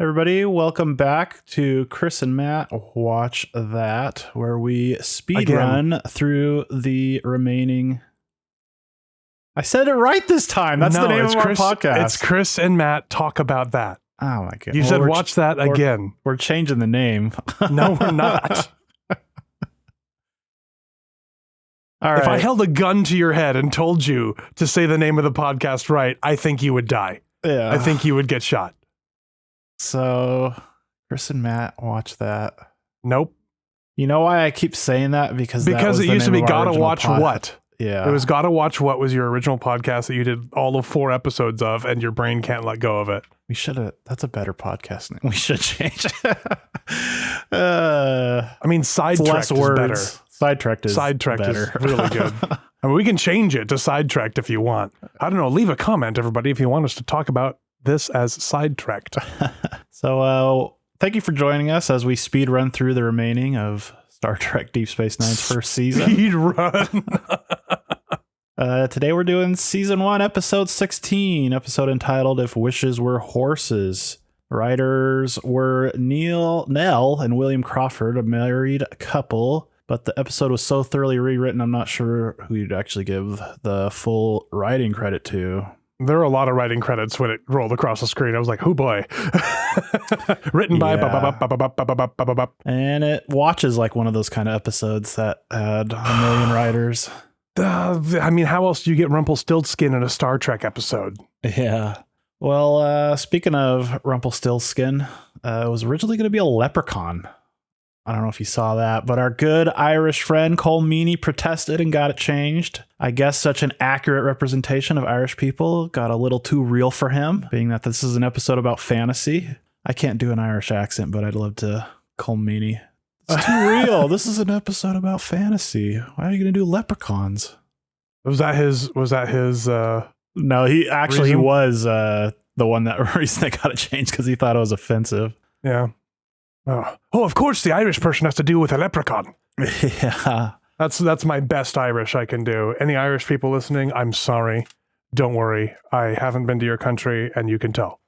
Everybody, welcome back to Chris and Matt Watch That, where we speed run through the remaining. I said it right this time. That's the name of our podcast. It's Chris and Matt Talk About That. Oh my god! You said watch that again. We're changing the name. No, we're not. All right. If I held a gun to your head and told you to say the name of the podcast right, I think you would die. Yeah. I think you would get shot. So, Chris and Matt Watch That. Nope. You know why I keep saying that? Because it used to be Gotta Watch What. Yeah. It was Gotta Watch What was your original podcast that you did all of 4 episodes of, and your brain can't let go of it. We should have. That's a better podcast name. We should change it. I mean, Sidetracked is better. Sidetracked is better. Really good. I mean, we can change it to Sidetracked if you want. I don't know. Leave a comment, everybody, if you want us to talk about this as Sidetracked. So, thank you for joining us as we speed run through the remaining of Star Trek Deep Space Nine's first season. Speed run. Today we're doing season 1, episode 16, episode entitled "If Wishes Were Horses." Writers were Nell and William Crawford, a married couple, but the episode was so thoroughly rewritten, I'm not sure who you'd actually give the full writing credit to. There are a lot of writing credits when it rolled across the screen. I was like, oh boy. Written by... And it watches like one of those kind of episodes that had a million writers. I mean, how else do you get Rumpelstiltskin in a Star Trek episode? Yeah. Well, speaking of Rumpelstiltskin, it was originally going to be a leprechaun. I don't know if you saw that, but our good Irish friend Cole Meany protested and got it changed. I guess such an accurate representation of Irish people got a little too real for him, being that this is an episode about fantasy. I can't do an Irish accent, but I'd love to. Cole Meany. It's too real. This is an episode about fantasy. Why are you going to do leprechauns? Was that his No, he reason? was the one that reason they got it changed because he thought it was offensive. Yeah. Oh, of course the Irish person has to deal with a leprechaun. Yeah. That's my best Irish I can do. Any Irish people listening, I'm sorry. Don't worry. I haven't been to your country, and you can tell.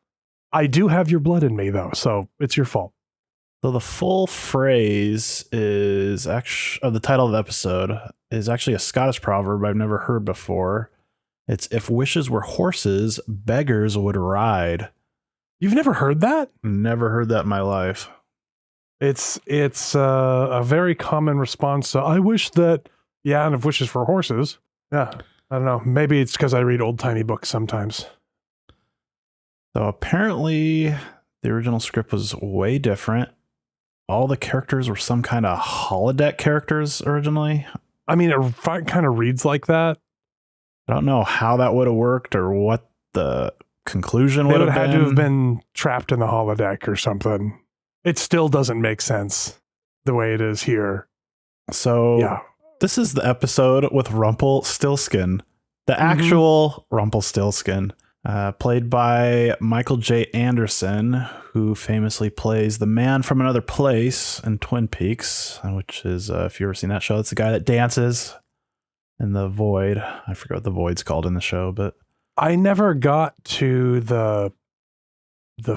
I do have your blood in me, though, so it's your fault. So the full phrase is actually, the title of the episode is actually a Scottish proverb I've never heard before. It's, if wishes were horses, beggars would ride. You've never heard that? Never heard that in my life. It's a very common response to, I wish that, yeah, and if wishes were horses. Yeah, I don't know. Maybe it's because I read old-timey books sometimes. So apparently the original script was way different. All the characters were some kind of holodeck characters originally. I mean, it kind of reads like that. I don't know how that would have worked or what the conclusion would have been. They would have had to have been trapped in the holodeck or something. It still doesn't make sense the way it is here. So yeah. This is the episode with Rumpelstiltskin, the actual Rumpelstiltskin, played by Michael J. Anderson, who famously plays the man from another place in Twin Peaks, which is, if you've ever seen that show, it's the guy that dances in the void. I forget what the void's called in the show, but I never got to the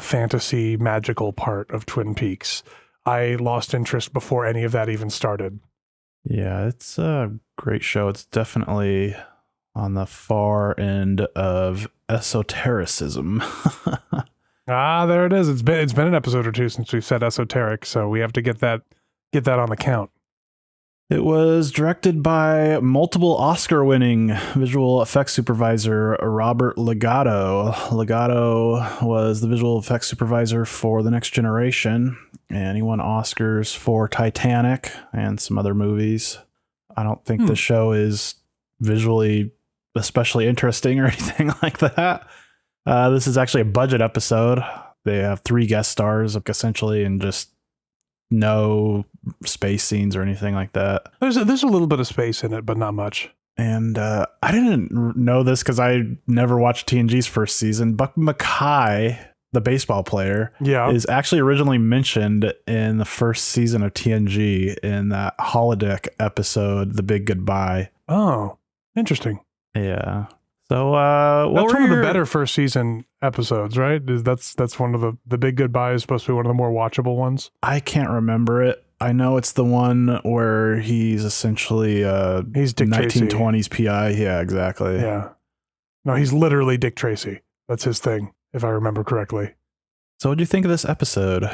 fantasy magical part of Twin Peaks. I lost interest before any of that even started. Yeah, it's a great show. It's definitely on the far end of esotericism. There it is. It's been an episode or two since we've said esoteric, so we have to get that on the count. It was directed by multiple Oscar-winning visual effects supervisor Robert Legato. Legato was the visual effects supervisor for The Next Generation, and he won Oscars for Titanic and some other movies. I don't think the show is visually especially interesting or anything like that. This is actually a budget episode. They have 3 guest stars, essentially, and just no space scenes or anything like that. There's a little bit of space in it, but not much. And I didn't know this because I never watched TNG's first season. Buck Mackay, the baseball player, is actually originally mentioned in the first season of TNG in that holodeck episode, The Big Goodbye. Oh, interesting. Yeah. So that's one of the better first season episodes, right? That's one of the Big Goodbye is supposed to be one of the more watchable ones. I can't remember it. I know it's the one where he's essentially He's Dick Tracy. 1920s PI. Yeah, exactly. Yeah. No, he's literally Dick Tracy. That's his thing, if I remember correctly. So what do you think of this episode?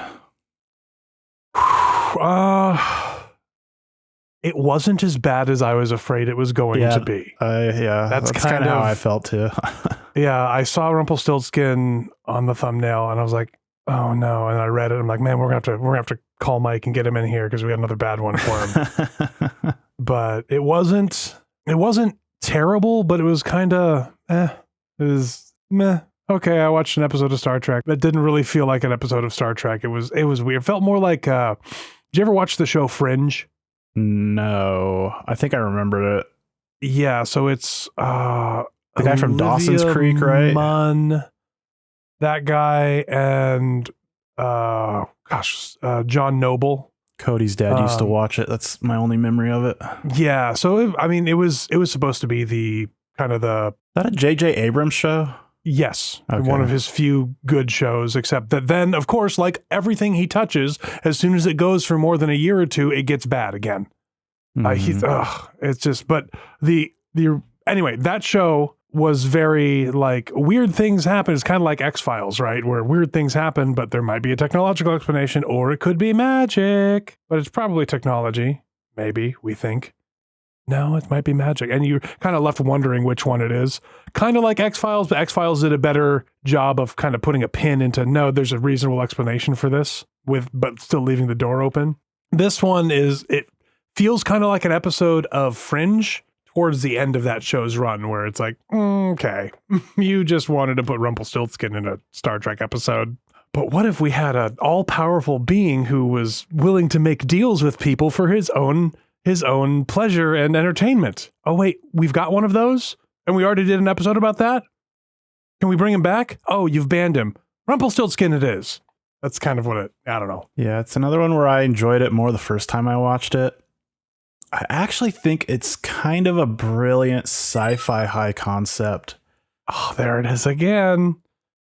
It wasn't as bad as I was afraid it was going to be. That's kind of how I felt too. Yeah, I saw Rumpelstiltskin on the thumbnail and I was like, oh no. And I read it. I'm like, man, we're gonna have to call Mike and get him in here because we got another bad one for him. But it wasn't terrible, but it was kind of it was meh. Okay, I watched an episode of Star Trek. That didn't really feel like an episode of Star Trek. It was weird. It felt more like did you ever watch the show Fringe? No. I think I remembered it. Yeah, so it's the guy from Dawson's Creek, right? Munn, that guy, and John Noble. Cody's dad used to watch it. That's my only memory of it. Yeah, so it was supposed to be the kind of the... Is that a J.J. Abrams show? Yes, okay. One of his few good shows, except that then, of course, like everything he touches, as soon as it goes for more than a year or two, it gets bad again. It's just, but anyway, that show was very like weird things happen. It's kind of like X-Files, right? Where weird things happen, but there might be a technological explanation or it could be magic, but it's probably technology. Maybe we think. No, it might be magic. And you're kind of left wondering which one it is. Kind of like X-Files, but X-Files did a better job of kind of putting a pin into, no, there's a reasonable explanation for this but still leaving the door open. This one it feels kind of like an episode of Fringe towards the end of that show's run where it's like, okay, you just wanted to put Rumpelstiltskin in a Star Trek episode. But what if we had an all-powerful being who was willing to make deals with people for his own pleasure and entertainment? Oh, wait, we've got one of those? And we already did an episode about that? Can we bring him back? Oh, you've banned him. Rumpelstiltskin it is. That's kind of what I don't know. Yeah, it's another one where I enjoyed it more the first time I watched it. I actually think it's kind of a brilliant sci-fi high concept. Oh, there it is again.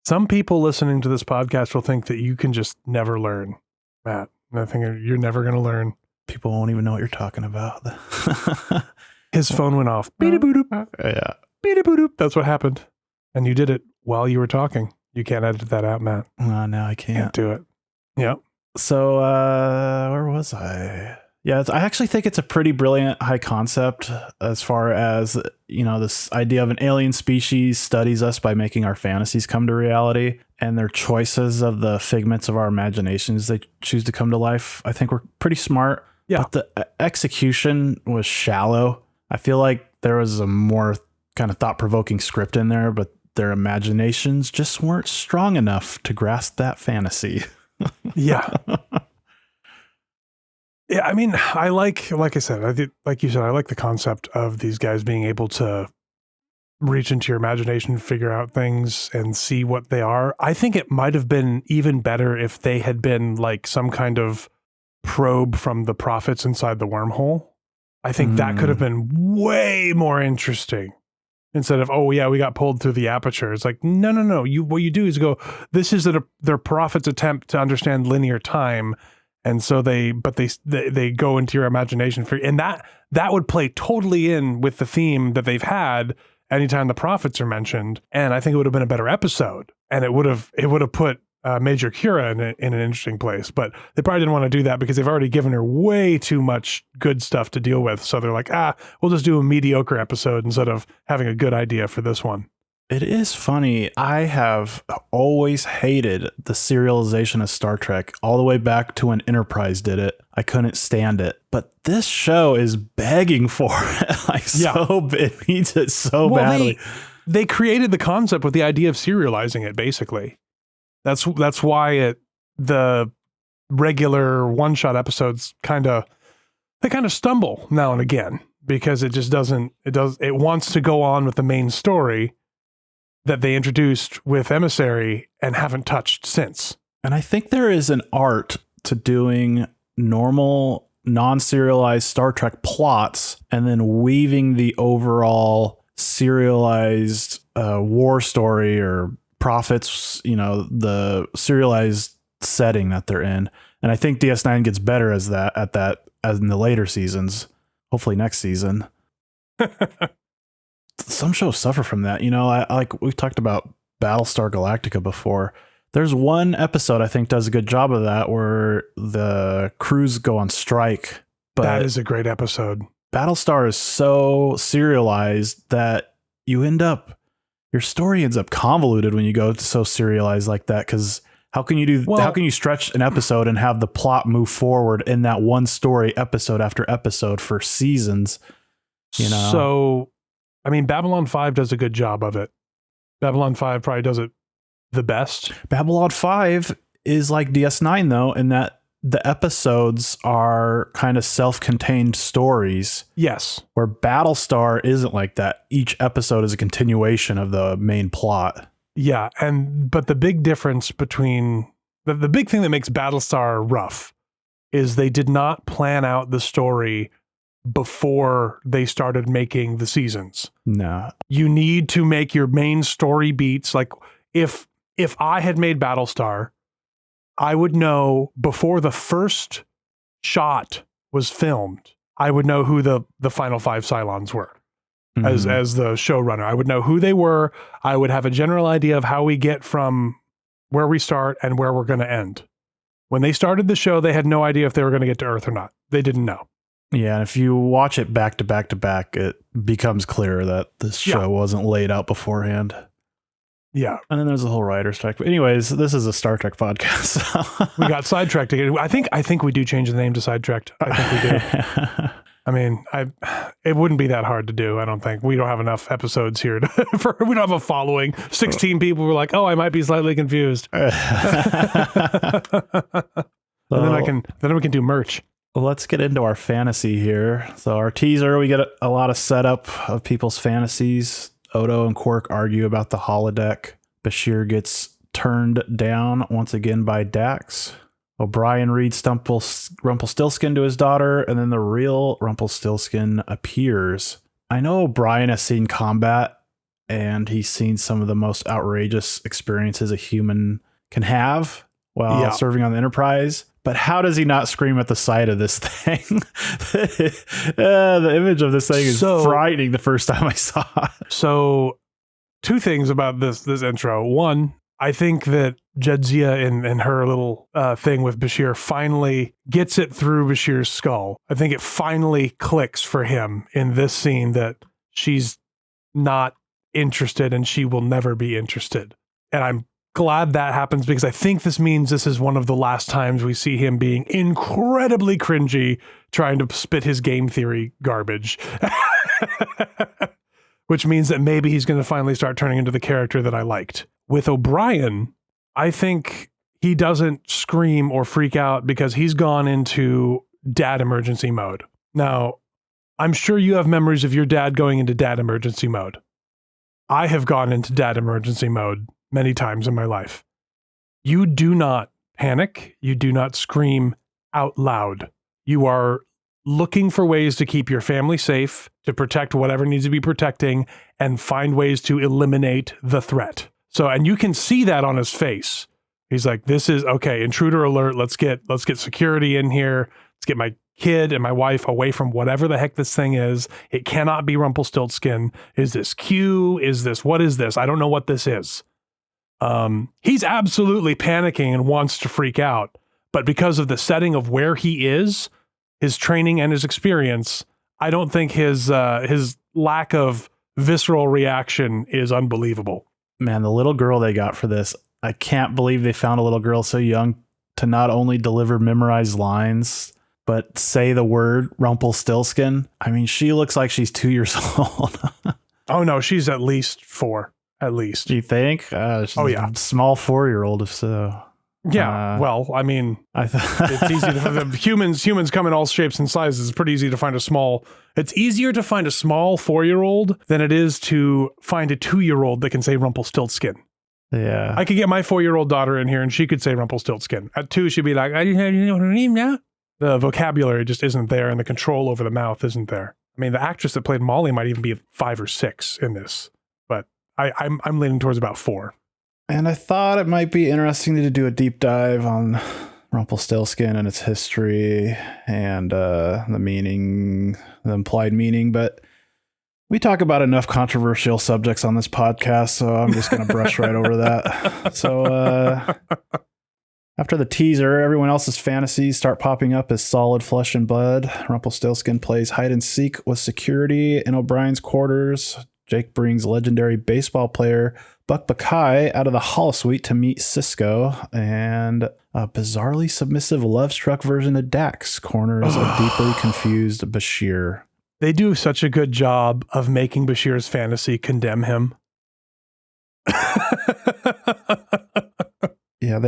Some people listening to this podcast will think that you can just never learn. Matt, I think you're never going to learn. People won't even know what you're talking about. His phone went off. Beep-a-boop. Yeah. Beep-a-boop. That's what happened. And you did it while you were talking. You can't edit that out, Matt. No, I can't. Do it. Yep. So, where was I? Yeah, I actually think it's a pretty brilliant high concept as far as, this idea of an alien species studies us by making our fantasies come to reality, and their choices of the figments of our imaginations they choose to come to life. I think we're pretty smart. Yeah. But the execution was shallow. I feel like there was a more kind of thought-provoking script in there, but their imaginations just weren't strong enough to grasp that fantasy. Yeah. Yeah, I mean, like I said, I like the concept of these guys being able to reach into your imagination, figure out things and see what they are. I think it might have been even better if they had been like some kind of probe from the prophets inside the wormhole. I think that could have been way more interesting instead of, oh yeah, we got pulled through the aperture. It's like, no. What you do is go, this is their prophet's attempt to understand linear time. And so they go into your imagination and that would play totally in with the theme that they've had anytime the prophets are mentioned. And I think it would have been a better episode, and it would have put Major Kira in an interesting place. But they probably didn't want to do that because they've already given her way too much good stuff to deal with. So they're like, we'll just do a mediocre episode instead of having a good idea for this one. It is funny. I have always hated the serialization of Star Trek all the way back to when Enterprise did it. I couldn't stand it. But this show is begging for it. It needs it so badly. They created the concept with the idea of serializing it, basically. That's why the regular one-shot episodes kind of stumble now and again, because it just doesn't. It wants to go on with the main story that they introduced with Emissary and haven't touched since. And I think there is an art to doing normal, non-serialized Star Trek plots and then weaving the overall serialized war story or profits, the serialized setting that they're in. And I think DS9 gets better as in the later seasons, hopefully next season. Some shows suffer from that. Like we've talked about Battlestar Galactica before. There's one episode I think does a good job of that where the crews go on strike. But that is a great episode. Battlestar is so serialized that your story ends up convoluted when you go to so serialized like that. Because how can you stretch an episode and have the plot move forward in that one story episode after episode for seasons? So, I mean, Babylon 5 does a good job of it. Babylon 5 probably does it the best. Babylon 5 is like DS9 though, in that the episodes are kind of self-contained stories. Yes. Where Battlestar isn't like that. Each episode is a continuation of the main plot. Yeah, but the big difference between the big thing that makes Battlestar rough is they did not plan out the story before they started making the seasons. No. You need to make your main story beats. Like if I had made Battlestar, I would know before the first shot was filmed, I would know who the final 5 Cylons were. As the showrunner, I would know who they were. I would have a general idea of how we get from where we start and where we're going to end. When they started the show, they had no idea if they were going to get to Earth or not. They didn't know. Yeah, and if you watch it back to back to back, it becomes clear that this show wasn't laid out beforehand. Yeah. And then there's a whole writer's strike. But anyways, this is a Star Trek podcast. We got sidetracked again. I think we do change the name to Sidetracked. I think we do. I mean, it wouldn't be that hard to do. I don't think. We don't have enough episodes here we don't have a following. 16 people were like, "Oh, I might be slightly confused." And then we can do merch. Let's get into our fantasy here. So our teaser, we get a lot of setup of people's fantasies. Odo and Quark argue about the holodeck. Bashir gets turned down once again by Dax. O'Brien reads Rumpelstiltskin to his daughter, and then the real Rumpelstiltskin appears. I know O'Brien has seen combat, and he's seen some of the most outrageous experiences a human can have while serving on the Enterprise. But how does he not scream at the sight of this thing? The image of this thing is frightening the first time I saw it. So, 2 things about this intro. One, I think that Jadzia in her little thing with Bashir finally gets it through Bashir's skull. I think it finally clicks for him in this scene that she's not interested and she will never be interested. And I'm glad that happens because I think this means this is one of the last times we see him being incredibly cringy trying to spit his game theory garbage. Which means that maybe he's going to finally start turning into the character that I liked. With O'Brien, I think he doesn't scream or freak out because he's gone into dad emergency mode. Now, I'm sure you have memories of your dad going into dad emergency mode. I have gone into dad emergency mode many times in my life. You do not panic. You do not scream out loud. You are looking for ways to keep your family safe, to protect whatever needs to be protecting, and find ways to eliminate the threat. So, and you can see that on his face. He's like, this is okay, intruder alert. Let's get security in here. Let's get my kid and my wife away from whatever the heck this thing is. It cannot be Rumpelstiltskin. Is this Q? What is this? I don't know what this is. He's absolutely panicking and wants to freak out. But because of the setting of where he is, his training and his experience, I don't think his lack of visceral reaction is unbelievable. Man, the little girl they got for this, I can't believe they found a little girl so young to not only deliver memorized lines, but say the word Rumpelstiltskin. I mean, she looks like she's 2 years old. Oh, no, she's at least 4, at least. Do you think? She's a small 4-year-old, if so. Yeah, well, I mean, it's easy to humans come in all shapes and sizes. It's pretty easy to find it's easier to find a small 4-year-old than it is to find a 2-year-old that can say Rumpelstiltskin. Yeah. I could get my 4-year-old daughter in here and she could say Rumpelstiltskin. At 2, she'd be like, I don't know what I mean now. The vocabulary just isn't there and the control over the mouth isn't there. I mean, the actress that played Molly might even be 5 or 6 in this, but I'm leaning towards about 4. And I thought it might be interesting to do a deep dive on Rumpelstiltskin and its history and the meaning, the implied meaning, but we talk about enough controversial subjects on this podcast, so I'm just going to brush right over that. So after the teaser, everyone else's fantasies start popping up as solid flesh and blood. Rumpelstiltskin plays hide and seek with security in O'Brien's quarters. Jake brings legendary baseball player Buck Buckeye out of the holosuite to meet Cisco, and a bizarrely submissive love-struck version of Dax corners a deeply confused Bashir. They do such a good job of making Bashir's fantasy condemn him. Yeah,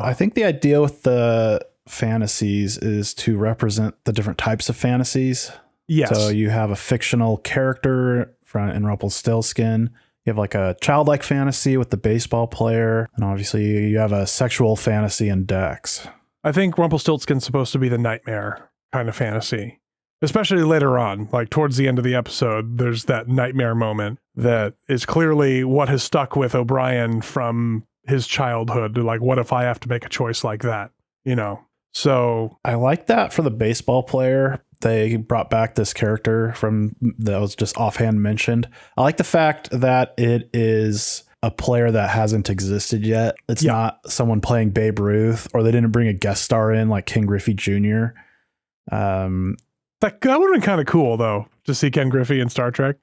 I think the idea with the fantasies is to represent the different types of fantasies. Yes. So you have a fictional character in Rumpelstiltskin. You have like a childlike fantasy with the baseball player. And obviously you have a sexual fantasy in Dax. I think Rumpelstiltskin's supposed to be the nightmare kind of fantasy. Especially later on, like towards the end of the episode, there's that nightmare moment that is clearly what has stuck with O'Brien from his childhood. Like, what if I have to make a choice like that? You know? So I like that for the baseball player. They brought back this character that was just offhand mentioned. I like the fact that it is a player that hasn't existed yet. It's not someone playing Babe Ruth, or they didn't bring a guest star in like Ken Griffey Jr. That would have been kind of cool, though, to see Ken Griffey in Star Trek.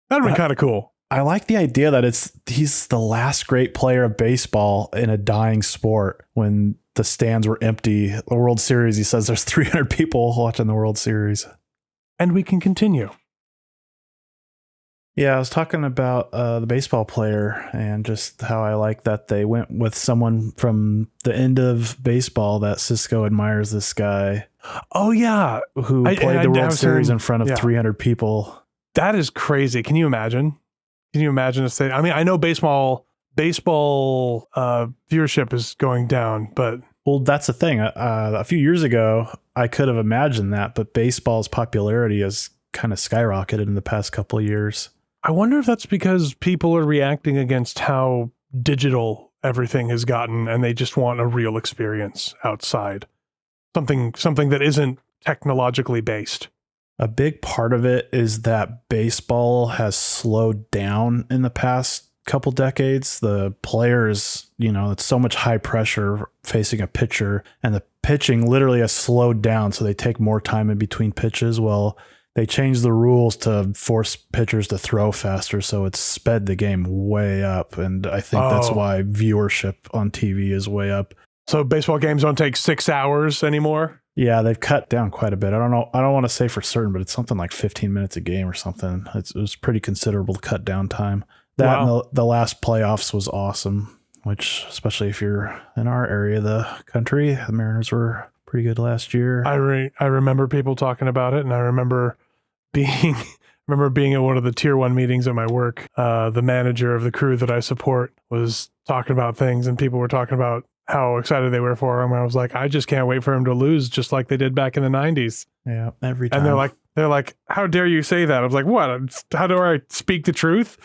That would have been kind of cool. I like the idea that he's the last great player of baseball in a dying sport. When the stands were empty, the World Series, he says there's 300 people watching the World Series. And we can continue. Yeah, I was talking about the baseball player and just how I like that they went with someone from the end of baseball, that Cisco admires this guy. Oh, yeah. Who played the World Series in front of 300 people. That is crazy. Can you imagine? Can you imagine a state? I mean, I know baseball viewership is going down, but... Well, that's the thing. A few years ago, I could have imagined that, but baseball's popularity has kind of skyrocketed in the past couple of years. I wonder if that's because people are reacting against how digital everything has gotten, and they just want a real experience outside. Something that isn't technologically based. A big part of it is that baseball has slowed down in the past couple decades. The players, it's so much high pressure facing a pitcher, and the pitching literally has slowed down, so they take more time in between pitches. Well, they changed the rules to force pitchers to throw faster, so it's sped the game way up, and I think that's why viewership on TV is way up. So baseball games don't take 6 hours anymore? Yeah, they've cut down quite a bit. I don't know. I don't want to say for certain, but it's something like 15 minutes a game or something. It was pretty considerable to cut down time. That and the last playoffs was awesome, which, especially if you're in our area of the country, the Mariners were pretty good last year. I remember people talking about it, and I remember being at one of the tier 1 meetings at my work. The manager of the crew that I support was talking about things, and people were talking about how excited they were for him. And I was like, I just can't wait for him to lose, just like they did back in the 90s. Yeah, every time. And they're like, how dare you say that? I was like, what? How do I speak the truth?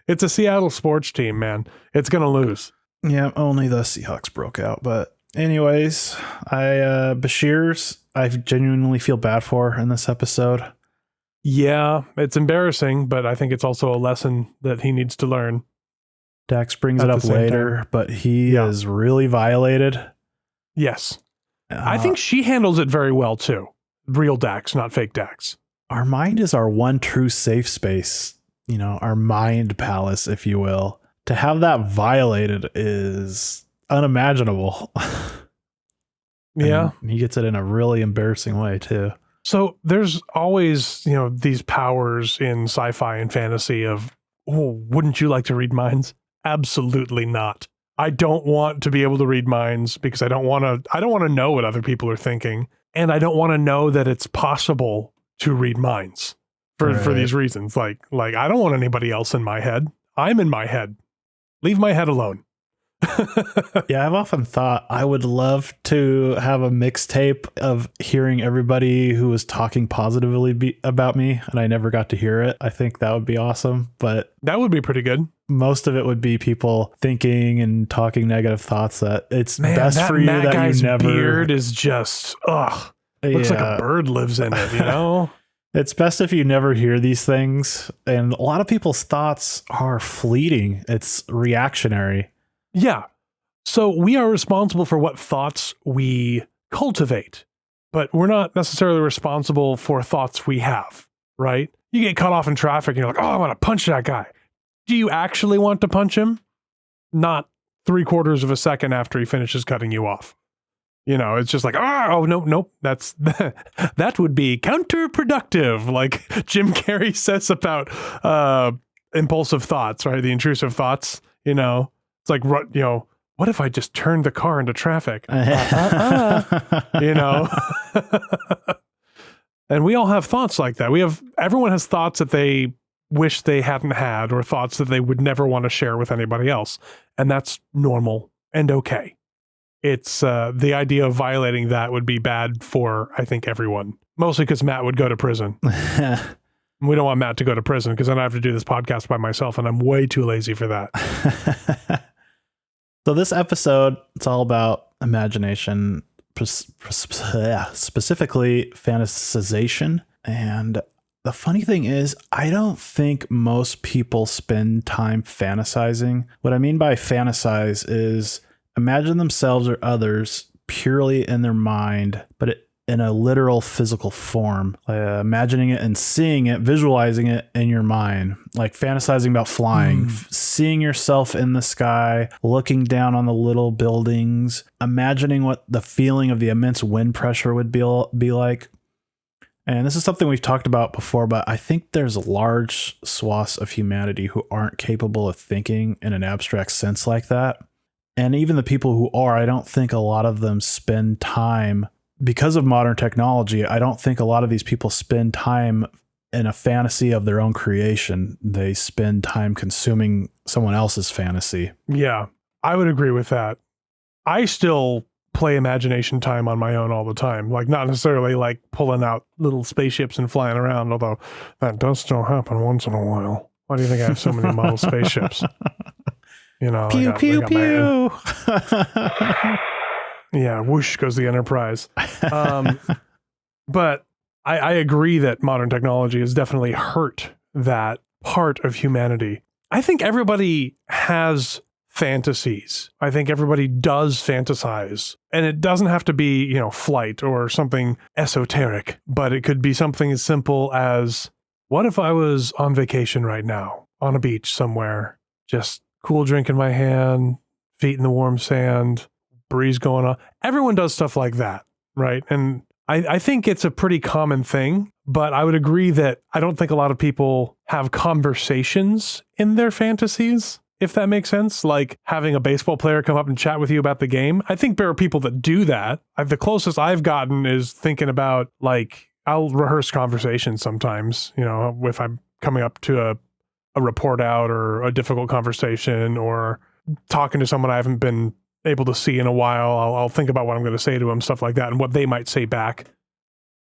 It's a Seattle sports team, man. It's going to lose. Yeah, only the Seahawks broke out. But anyways, Bashir's, I genuinely feel bad for in this episode. Yeah, it's embarrassing, but I think it's also a lesson that he needs to learn. Dax brings it up later, but he is really violated. Yes. I think she handles it very well, too. Real Dax, not fake Dax. Our mind is our one true safe space, our mind palace, if you will. To have that violated is unimaginable. Yeah. And he gets it in a really embarrassing way, too. So there's always, these powers in sci-fi and fantasy of, wouldn't you like to read minds? Absolutely not. I don't want to be able to read minds because I don't want to know what other people are thinking. And I don't want to know that it's possible to read minds for these reasons. Like I don't want anybody else in my head. I'm in my head. Leave my head alone. Yeah, I've often thought I would love to have a mixtape of hearing everybody who was talking positively about me, and I never got to hear it. I think that would be awesome, but that would be pretty good. most of it would be people thinking and talking negative thoughts that it's best that for you Matt that guy's you never. beard is just looks like a bird lives in it, you know? It's best if you never hear these things. And a lot of people's thoughts are fleeting. It's reactionary. Yeah. So we are responsible for what thoughts we cultivate, but we're not necessarily responsible for thoughts we have, right? You get cut off in traffic and you're like, oh, I want to punch that guy. Do you actually want to punch him? Not 3/4 of a second after he finishes cutting you off. You know, it's just like, nope, that's that would be counterproductive, like Jim Carrey says about impulsive thoughts, right? The intrusive thoughts, you know, it's like, you know, what if I just turned the car into traffic? You know, and we all have thoughts like that. Everyone has thoughts that they wish they hadn't had, or thoughts that they would never want to share with anybody else. And that's normal and okay. It's the idea of violating that would be bad for, I think, everyone. Mostly because Matt would go to prison. We don't want Matt to go to prison because then I have to do this podcast by myself, and I'm way too lazy for that. So this episode, it's all about imagination, specifically fantasization. And the funny thing is, I don't think most people spend time fantasizing. What I mean by fantasize is imagine themselves or others purely in their mind, but in a literal physical form, imagining it and seeing it, visualizing it in your mind, like fantasizing about flying, seeing yourself in the sky, looking down on the little buildings, imagining what the feeling of the immense wind pressure would be like. And this is something we've talked about before, but I think there's large swaths of humanity who aren't capable of thinking in an abstract sense like that. And even the people who are, I don't think a lot of them spend time. Because of modern technology, I don't think a lot of these people spend time in a fantasy of their own creation. They spend time consuming someone else's fantasy. Yeah, I would agree with that. I still play imagination time on my own all the time. Like, not necessarily like pulling out little spaceships and flying around, although that does still happen once in a while. Why do you think I have so many model spaceships? You know, pew, pew, pew. Yeah, whoosh goes the Enterprise. But I agree that modern technology has definitely hurt that part of humanity. I think everybody has fantasies. I think everybody does fantasize. And it doesn't have to be, you know, flight or something esoteric, but it could be something as simple as, what if I was on vacation right now, on a beach somewhere, just cool drink in my hand, feet in the warm sand, breeze going on. Everyone does stuff like that, right? And I think it's a pretty common thing, but I would agree that I don't think a lot of people have conversations in their fantasies, if that makes sense. Like having a baseball player come up and chat with you about the game. I think there are people that do that. The closest I've gotten is thinking about, like, I'll rehearse conversations sometimes, you know, if I'm coming up to a report out or a difficult conversation or talking to someone I haven't been able to see in a while. I'll think about what I'm going to say to them, stuff like that, and what they might say back.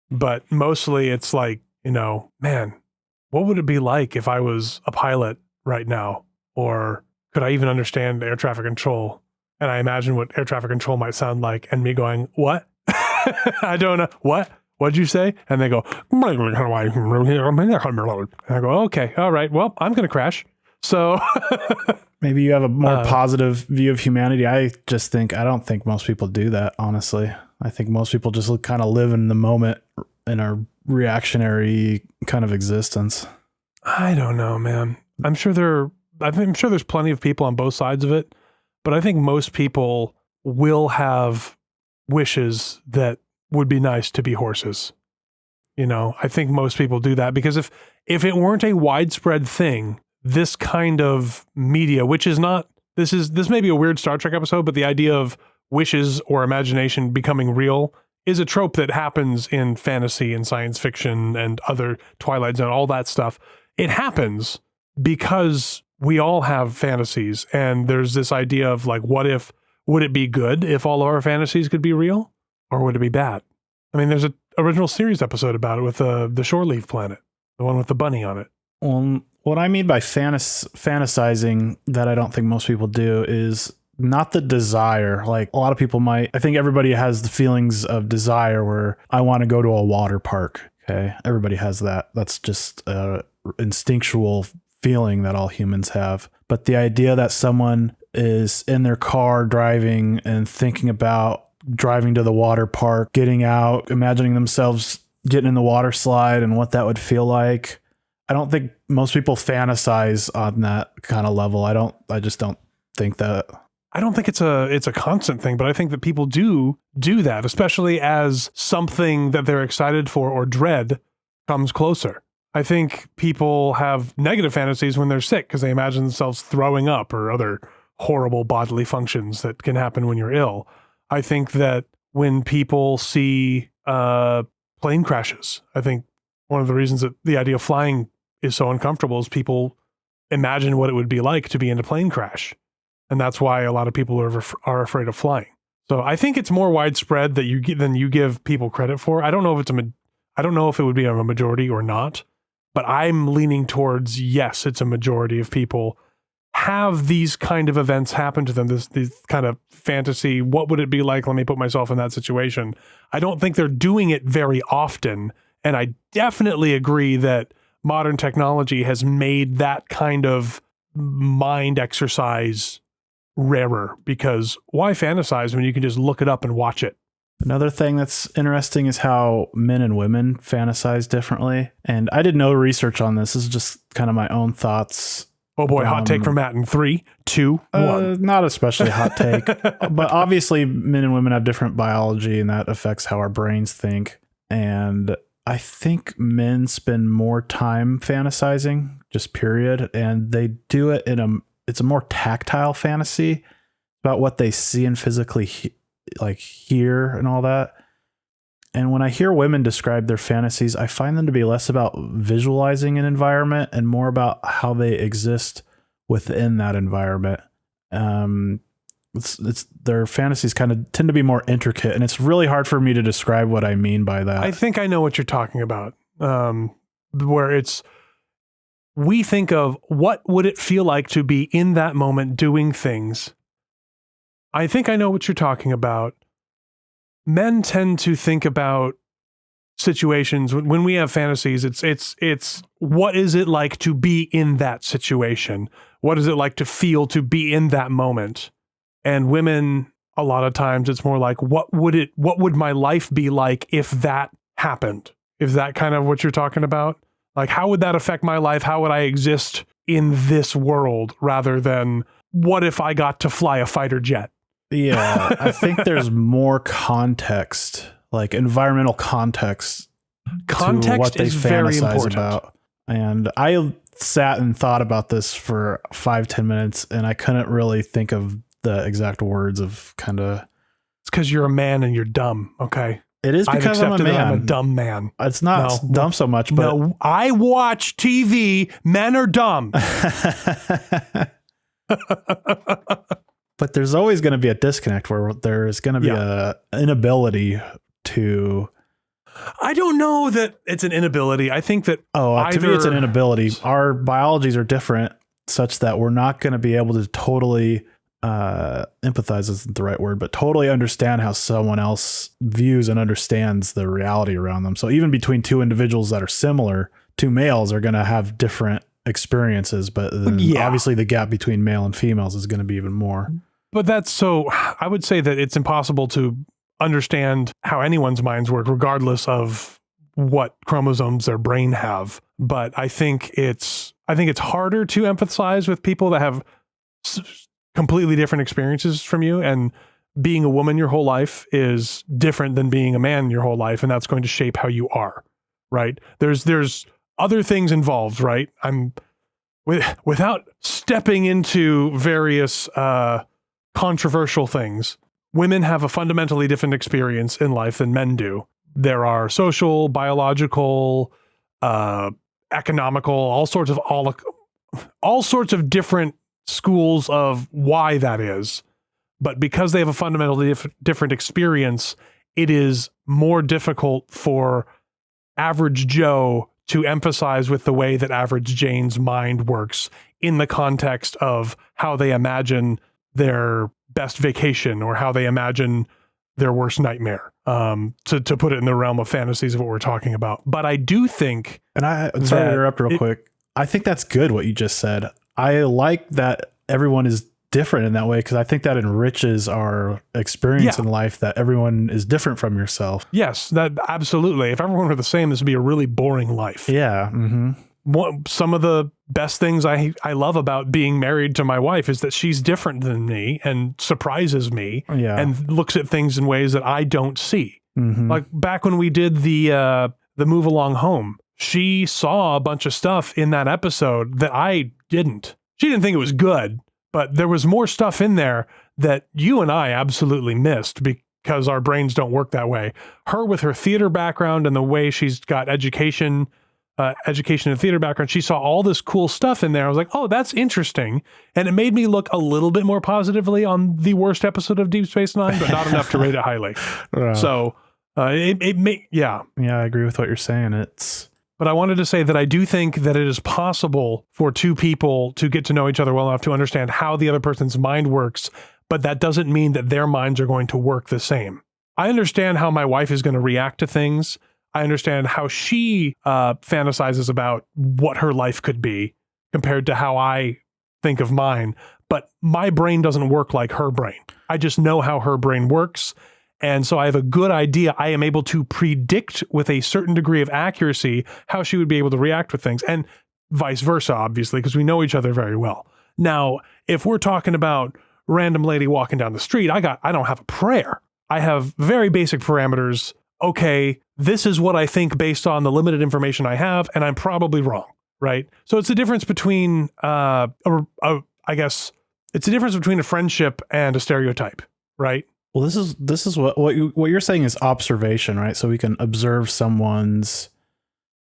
But mostly it's like, you know, man, what would it be like if I was a pilot right now? Or could I even understand air traffic control? And I imagine what air traffic control might sound like, and me going, what? I don't know. What'd you say? And they go, and I go, okay, all right, well, I'm going to crash. So maybe you have a more positive view of humanity. I don't think most people do that, honestly. I think most people just kind of live in the moment in a reactionary kind of existence. I don't know, man. I'm sure there's plenty of people on both sides of it, but I think most people will have wishes that would be nice to be horses. You know, I think most people do that because if it weren't a widespread thing, this kind of media, which is not, this may be a weird Star Trek episode, but the idea of wishes or imagination becoming real is a trope that happens in fantasy and science fiction and other Twilight Zone, all that stuff. It happens because we all have fantasies, and there's this idea of like, would it be good if all of our fantasies could be real, or would it be bad? I mean, there's an original series episode about it with the Shore Leave Planet, the one with the bunny on it. Well, What I mean by fantasizing that I don't think most people do is not the desire. Like a lot of people might, I think everybody has the feelings of desire where I want to go to a water park. Okay. Everybody has that. That's just a instinctual feeling that all humans have. But the idea that someone is in their car driving and thinking about driving to the water park, getting out, imagining themselves getting in the water slide and what that would feel like. I don't think most people fantasize on that kind of level. I just don't think that. I don't think it's a constant thing, but I think that people do that, especially as something that they're excited for or dread comes closer. I think people have negative fantasies when they're sick because they imagine themselves throwing up or other horrible bodily functions that can happen when you're ill. I think that when people see plane crashes, I think one of the reasons that the idea of flying is so uncomfortable is people imagine what it would be like to be in a plane crash. And that's why a lot of people are afraid of flying. So I think it's more widespread than you give people credit for. I don't know if it would be a majority or not, but I'm leaning towards yes, it's a majority of people have these kind of events happen to them. These kind of fantasy. What would it be like? Let me put myself in that situation. I don't think they're doing it very often, and I definitely agree that modern technology has made that kind of mind exercise rarer, because why fantasize when you can just look it up and watch it? Another thing that's interesting is how men and women fantasize differently. And I did no research on this. This is just kind of my own thoughts. Oh boy, hot take from Matt in 3, 2, 1. Not especially hot take, but obviously men and women have different biology and that affects how our brains think. And I think men spend more time fantasizing, just period. And they do it it's a more tactile fantasy about what they see and physically hear and all that. And when I hear women describe their fantasies, I find them to be less about visualizing an environment and more about how they exist within that environment. It's their fantasies kind of tend to be more intricate, and it's really hard for me to describe what I mean by that. I think I know what you're talking about. Where we think of what would it feel like to be in that moment doing things. I think I know what you're talking about. Men tend to think about situations when we have fantasies. It's what is it like to be in that situation? What is it like to feel to be in that moment? And women, a lot of times, it's more like what would my life be like if that happened? Is that kind of what you're talking about? Like, how would that affect my life? How would I exist in this world, rather than what if I got to fly a fighter jet? Yeah, I think there's more context, like environmental context to what they is very fantasize important about. And I sat and thought about this for 5-10 minutes, and I couldn't really think of the exact words of kind of. It's because you're a man and you're dumb. Okay. It is because I'm a man. I'm a dumb man. It's not dumb so much, but no, I watch TV. Men are dumb. But there's always going to be a disconnect where there's going to be a inability to. I don't know that it's an inability. I think that to me it's an inability. Our biologies are different, such that we're not going to be able to totally empathize isn't the right word, but totally understand how someone else views and understands the reality around them. So even between two individuals that are similar, two males are going to have different experiences, but then obviously the gap between male and females is going to be even more. But I would say that it's impossible to understand how anyone's minds work, regardless of what chromosomes their brain have. But I think it's harder to empathize with people that have completely different experiences from you, and being a woman your whole life is different than being a man your whole life, and that's going to shape how you are, right? There's other things involved, right? Without stepping into various controversial things, women have a fundamentally different experience in life than men do. There are social, biological, economical, all sorts of different schools of why that is. But because they have a fundamentally different experience, it is more difficult for average Joe to emphasize with the way that average Jane's mind works in the context of how they imagine their best vacation or how they imagine their worst nightmare, to put it in the realm of fantasies of what we're talking about. But I do think... And sorry to interrupt real quick. I think that's good what you just said. I like that everyone is different in that way because I think that enriches our experience in life, that everyone is different from yourself. Yes, that absolutely. If everyone were the same, this would be a really boring life. Yeah. Mm-hmm. Some of the best things I love about being married to my wife is that she's different than me and surprises me and looks at things in ways that I don't see. Mm-hmm. Like back when we did the Move Along Home, she saw a bunch of stuff in that episode that I didn't. She didn't think it was good, but there was more stuff in there that you and I absolutely missed because our brains don't work that way. Her with her theater background and the way she's got education and theater background, she saw all this cool stuff in there. I was like, oh, that's interesting. And it made me look a little bit more positively on the worst episode of Deep Space Nine, but not enough to rate it highly. So yeah, I agree with what you're saying. But I wanted to say that I do think that it is possible for two people to get to know each other well enough to understand how the other person's mind works, but that doesn't mean that their minds are going to work the same. I understand how my wife is going to react to things. I understand how she fantasizes about what her life could be compared to how I think of mine. But my brain doesn't work like her brain. I just know how her brain works. And so I have a good idea. I am able to predict with a certain degree of accuracy how she would be able to react with things, and vice versa, obviously, because we know each other very well. Now, if we're talking about random lady walking down the street, I don't have a prayer. I have very basic parameters. Okay, this is what I think based on the limited information I have, and I'm probably wrong, right? So it's the difference between, I guess, it's the difference between a friendship and a stereotype, right? Well, this is what you're saying is observation, right? So we can observe someone's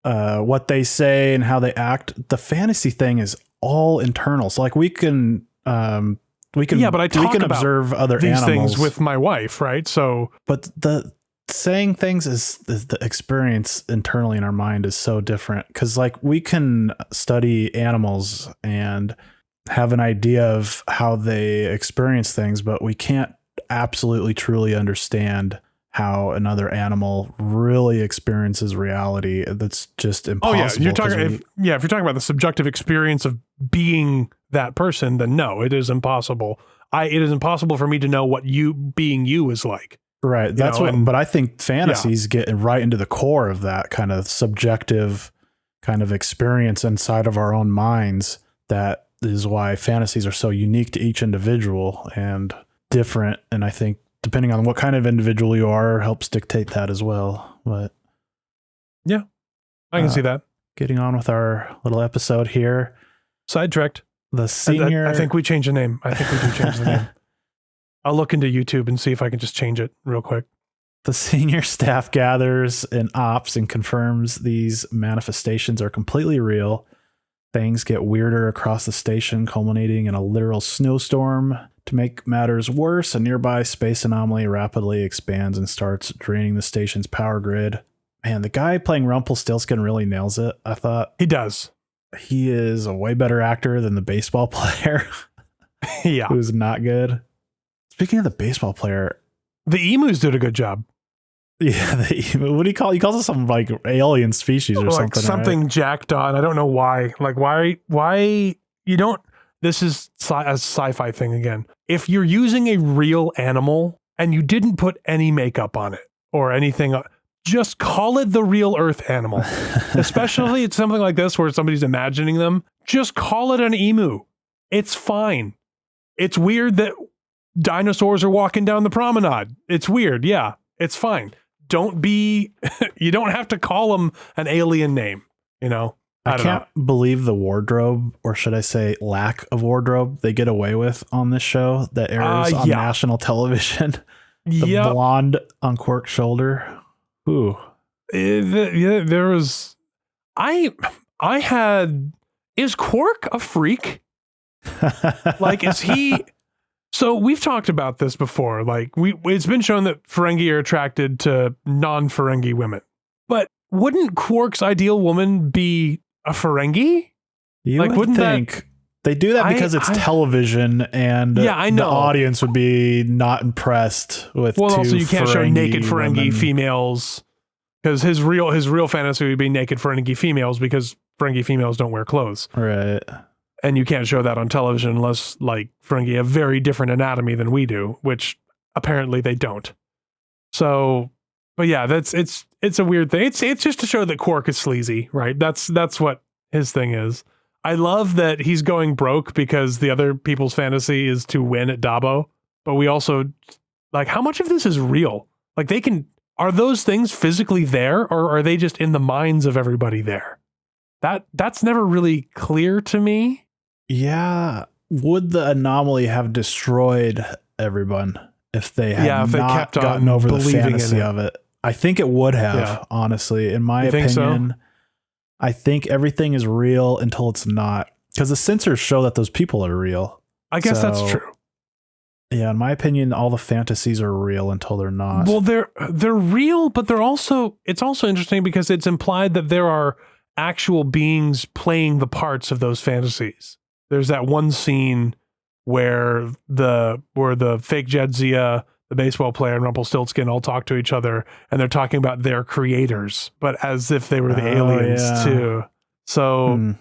what they say and how they act. The fantasy thing is all internal. So like we can but I talk about observe other these animals. Things with my wife, right? So, but the saying things is the experience internally in our mind is so different because like we can study animals and have an idea of how they experience things, but we can't absolutely truly understand how another animal really experiences reality. That's just impossible. Oh yeah, if you're talking about the subjective experience of being that person, then no, it is impossible. It is impossible for me to know what being you is like. Right. But I think fantasies get right into the core of that kind of subjective kind of experience inside of our own minds. That is why fantasies are so unique to each individual and different. And I think depending on what kind of individual you are helps dictate that as well. But yeah, I can see that. Getting on with our little episode here. Sidetracked. The senior. I think we changed the name. I think we do change the name. I'll look into YouTube and see if I can just change it real quick. The senior staff gathers in ops and confirms these manifestations are completely real. Things get weirder across the station, culminating in a literal snowstorm. To make matters worse, a nearby space anomaly rapidly expands and starts draining the station's power grid. Man, the guy playing Rumpelstiltskin really nails it, I thought. He does. He is a way better actor than the baseball player. Yeah. Who's not good. Speaking of the baseball player, the emus did a good job. Yeah, the emu. What do you call? He calls it something like alien species or like something. Something right? Jackdaw. I don't know why. Like why you don't. This is a sci-fi thing again. If you're using a real animal and you didn't put any makeup on it or anything, just call it the real Earth animal. Especially it's something like this where somebody's imagining them. Just call it an emu. It's fine. It's weird that dinosaurs are walking down the promenade. It's weird. Yeah, it's fine. You don't have to call them an alien name, you know? I can't believe the wardrobe, or should I say lack of wardrobe, they get away with on this show that airs on national television. The blonde on Quark's shoulder. Ooh. There was... Is Quark a freak? Like, is he... So we've talked about this before. Like it's been shown that Ferengi are attracted to non-Ferengi women. But wouldn't Quark's ideal woman be a Ferengi? You Like, would wouldn't think they do that because it's television, and I know the audience would be not impressed with. Well, two also you can't show naked Ferengi women. females, because his real fantasy would be naked Ferengi females, because Ferengi females don't wear clothes. Right. And you can't show that on television unless, like, Ferengi have very different anatomy than we do, which apparently they don't. So, but yeah, it's a weird thing. It's just to show that Quark is sleazy, right? That's what his thing is. I love that he's going broke because the other people's fantasy is to win at Dabo. But we also, like, how much of this is real? Like, are those things physically there, or are they just in the minds of everybody there? That's never really clear to me. Yeah. Would the anomaly have destroyed everyone if they had not kept on gotten over the believing fantasy in it? of it? I think it would have, honestly. In my opinion, think so? I think everything is real until it's not. Because the sensors show that those people are real. I guess that's true. Yeah, in my opinion, all the fantasies are real until they're not. Well, they're real, but it's also interesting because it's implied that there are actual beings playing the parts of those fantasies. There's that one scene where the fake Jadzia, the baseball player, and Rumpelstiltskin all talk to each other, and they're talking about their creators, but as if they were the aliens too. So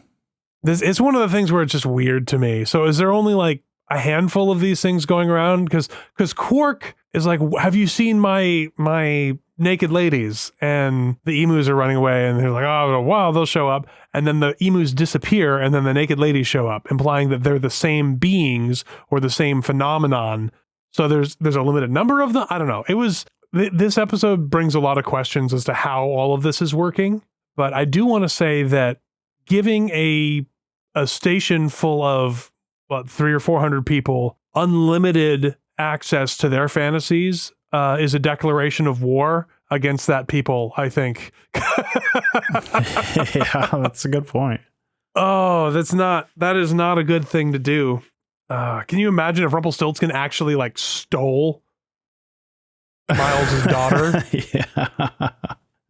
it's one of the things where it's just weird to me. So is there only like a handful of these things going around? Because Quark is like, have you seen my naked ladies? And the emus are running away, and they're like, oh wow, they'll show up, and then the emus disappear, and then the naked ladies show up, implying that they're the same beings or the same phenomenon. So there's a limited number of them. I don't know. This episode brings a lot of questions as to how all of this is working, but I do want to say that giving a station full of 300 or 400 people unlimited access to their fantasies is a declaration of war against that people, I think. Yeah, that's a good point. Oh, that is not a good thing to do. Can you imagine if Rumpelstiltskin actually like stole Miles' daughter? Yeah.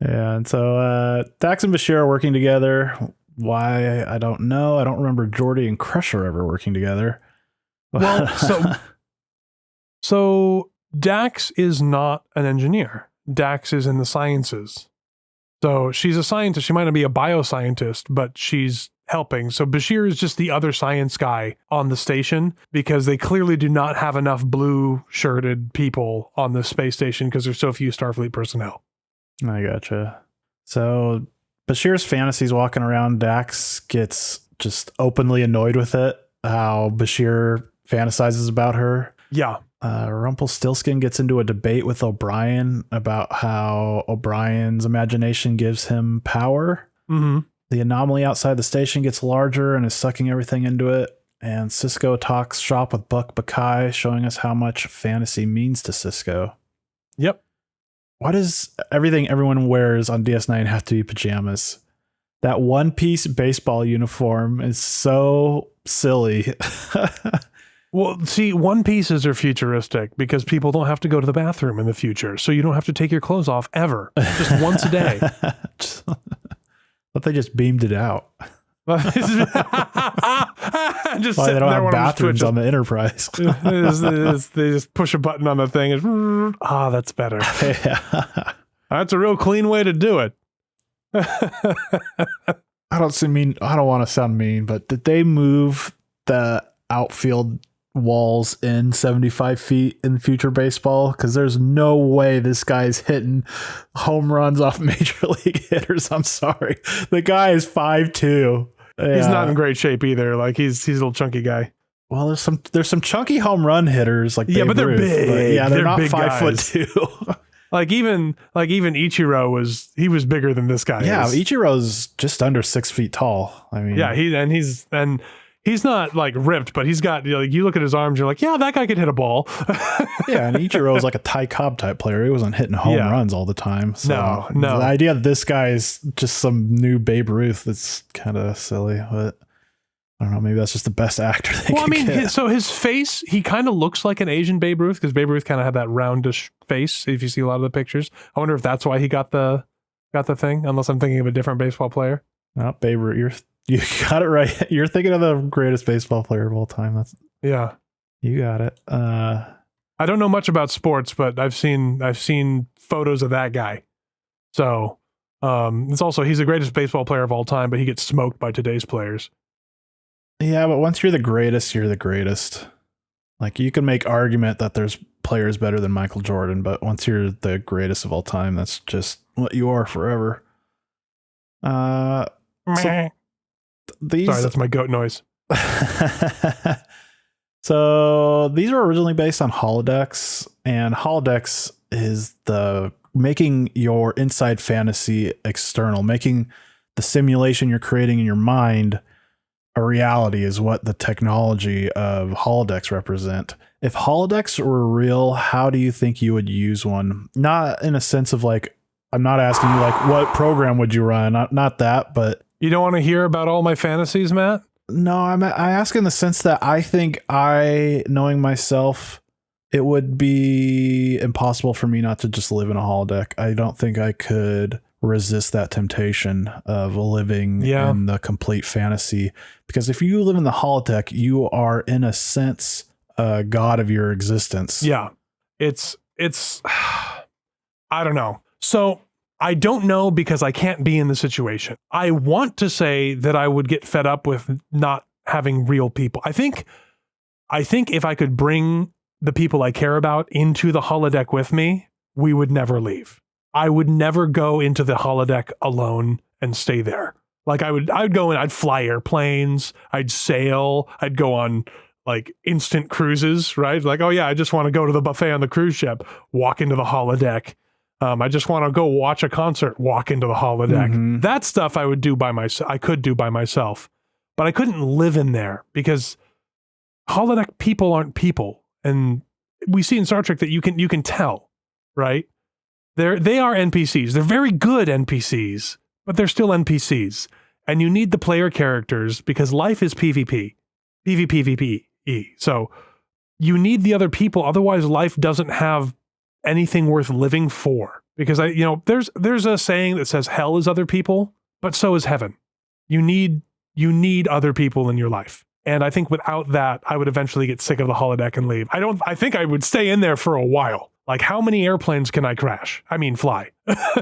Yeah, and so Dax and Bashir are working together. Why? I don't know. I don't remember Geordi and Crusher ever working together. Well, so Dax is not an engineer. Dax is in the sciences. So she's a scientist. She might not be a bioscientist, but she's helping. So Bashir is just the other science guy on the station because they clearly do not have enough blue-shirted people on the space station because there's so few Starfleet personnel. I gotcha. So Bashir's fantasies walking around. Dax gets just openly annoyed with it, how Bashir fantasizes about her. Yeah. Rumpelstiltskin gets into a debate with O'Brien about how O'Brien's imagination gives him power. Mm-hmm. The anomaly outside the station gets larger and is sucking everything into it. And Cisco talks shop with Buck Bakai, showing us how much fantasy means to Cisco. Yep. Why does everything everyone wears on DS9 have to be pajamas? That one-piece baseball uniform is so silly. Well, see, one pieces are futuristic because people don't have to go to the bathroom in the future. So you don't have to take your clothes off ever. Just once a day. But they just beamed it out. Just Why they don't have bathrooms on the Enterprise. They just push a button on the thing. And, that's better. Yeah. That's a real clean way to do it. I don't want to sound mean, but did they move the outfield walls in 75 feet in future baseball? Because there's no way this guy's hitting home runs off major league hitters. I'm sorry. The guy is 5'2". Yeah. He's not in great shape either. Like he's a little chunky guy. Well, there's some chunky home run hitters like Babe but they're Ruth. big. They're not big 5'2". Like even Ichiro was bigger than this guy. Yeah, is. Ichiro's just under 6 feet tall. I mean, yeah, he's not like ripped, but he's got, like, you look at his arms, you're like, yeah, that guy could hit a ball. Yeah, and Ichiro's like a Ty Cobb type player. He wasn't hitting home runs all the time. So no. The idea that this guy is just some new Babe Ruth, it's kind of silly, but I don't know. Maybe that's just the best actor they could get. So his face, he kind of looks like an Asian Babe Ruth because Babe Ruth kind of had that roundish face. If you see a lot of the pictures, I wonder if that's why he got the got the thing, unless I'm thinking of a different baseball player. Oh, Babe Ruth, you got it right. You're thinking of the greatest baseball player of all time. Yeah. You got it. I don't know much about sports, but I've seen photos of that guy. So it's also, he's the greatest baseball player of all time, but he gets smoked by today's players. Yeah, but once you're the greatest, you're the greatest. Like, you can make argument that there's players better than Michael Jordan, but once you're the greatest of all time, that's just what you are forever. Sorry, that's my goat noise. So these were originally based on holodecks, and holodecks is the making your inside fantasy external, making the simulation you're creating in your mind a reality is what the technology of holodecks represent. If holodecks were real, how do you think you would use one? Not in a sense of like, I'm not asking you like what program would you run, not that, but you don't want to hear about all my fantasies, Matt? No, I ask in the sense that I think knowing myself, it would be impossible for me not to just live in a holodeck. I don't think I could resist that temptation of living in the complete fantasy, because if you live in the holodeck, you are in a sense a god of your existence. Yeah, it's I don't know. So I don't know because I can't be in the situation. I want to say that I would get fed up with not having real people. I think if I could bring the people I care about into the holodeck with me, we would never leave. I would never go into the holodeck alone and stay there. Like I'd go in, I'd fly airplanes, I'd sail, I'd go on like instant cruises, right? Like, oh yeah, I just want to go to the buffet on the cruise ship, walk into the holodeck. I just want to go watch a concert, walk into the holodeck. Mm-hmm. That stuff I would do by myself. I could do by myself, but I couldn't live in there because holodeck people aren't people. And we see in Star Trek that you can tell, right? They are NPCs. They're very good NPCs, but they're still NPCs. And you need the player characters because life is PvP, PvPvPe. So you need the other people. Otherwise, life doesn't have anything worth living for. Because there's a saying that says hell is other people, but so is heaven. You need other people in your life. And I think without that, I would eventually get sick of the holodeck and leave. I think I would stay in there for a while. Like, how many airplanes can I crash? I mean, fly.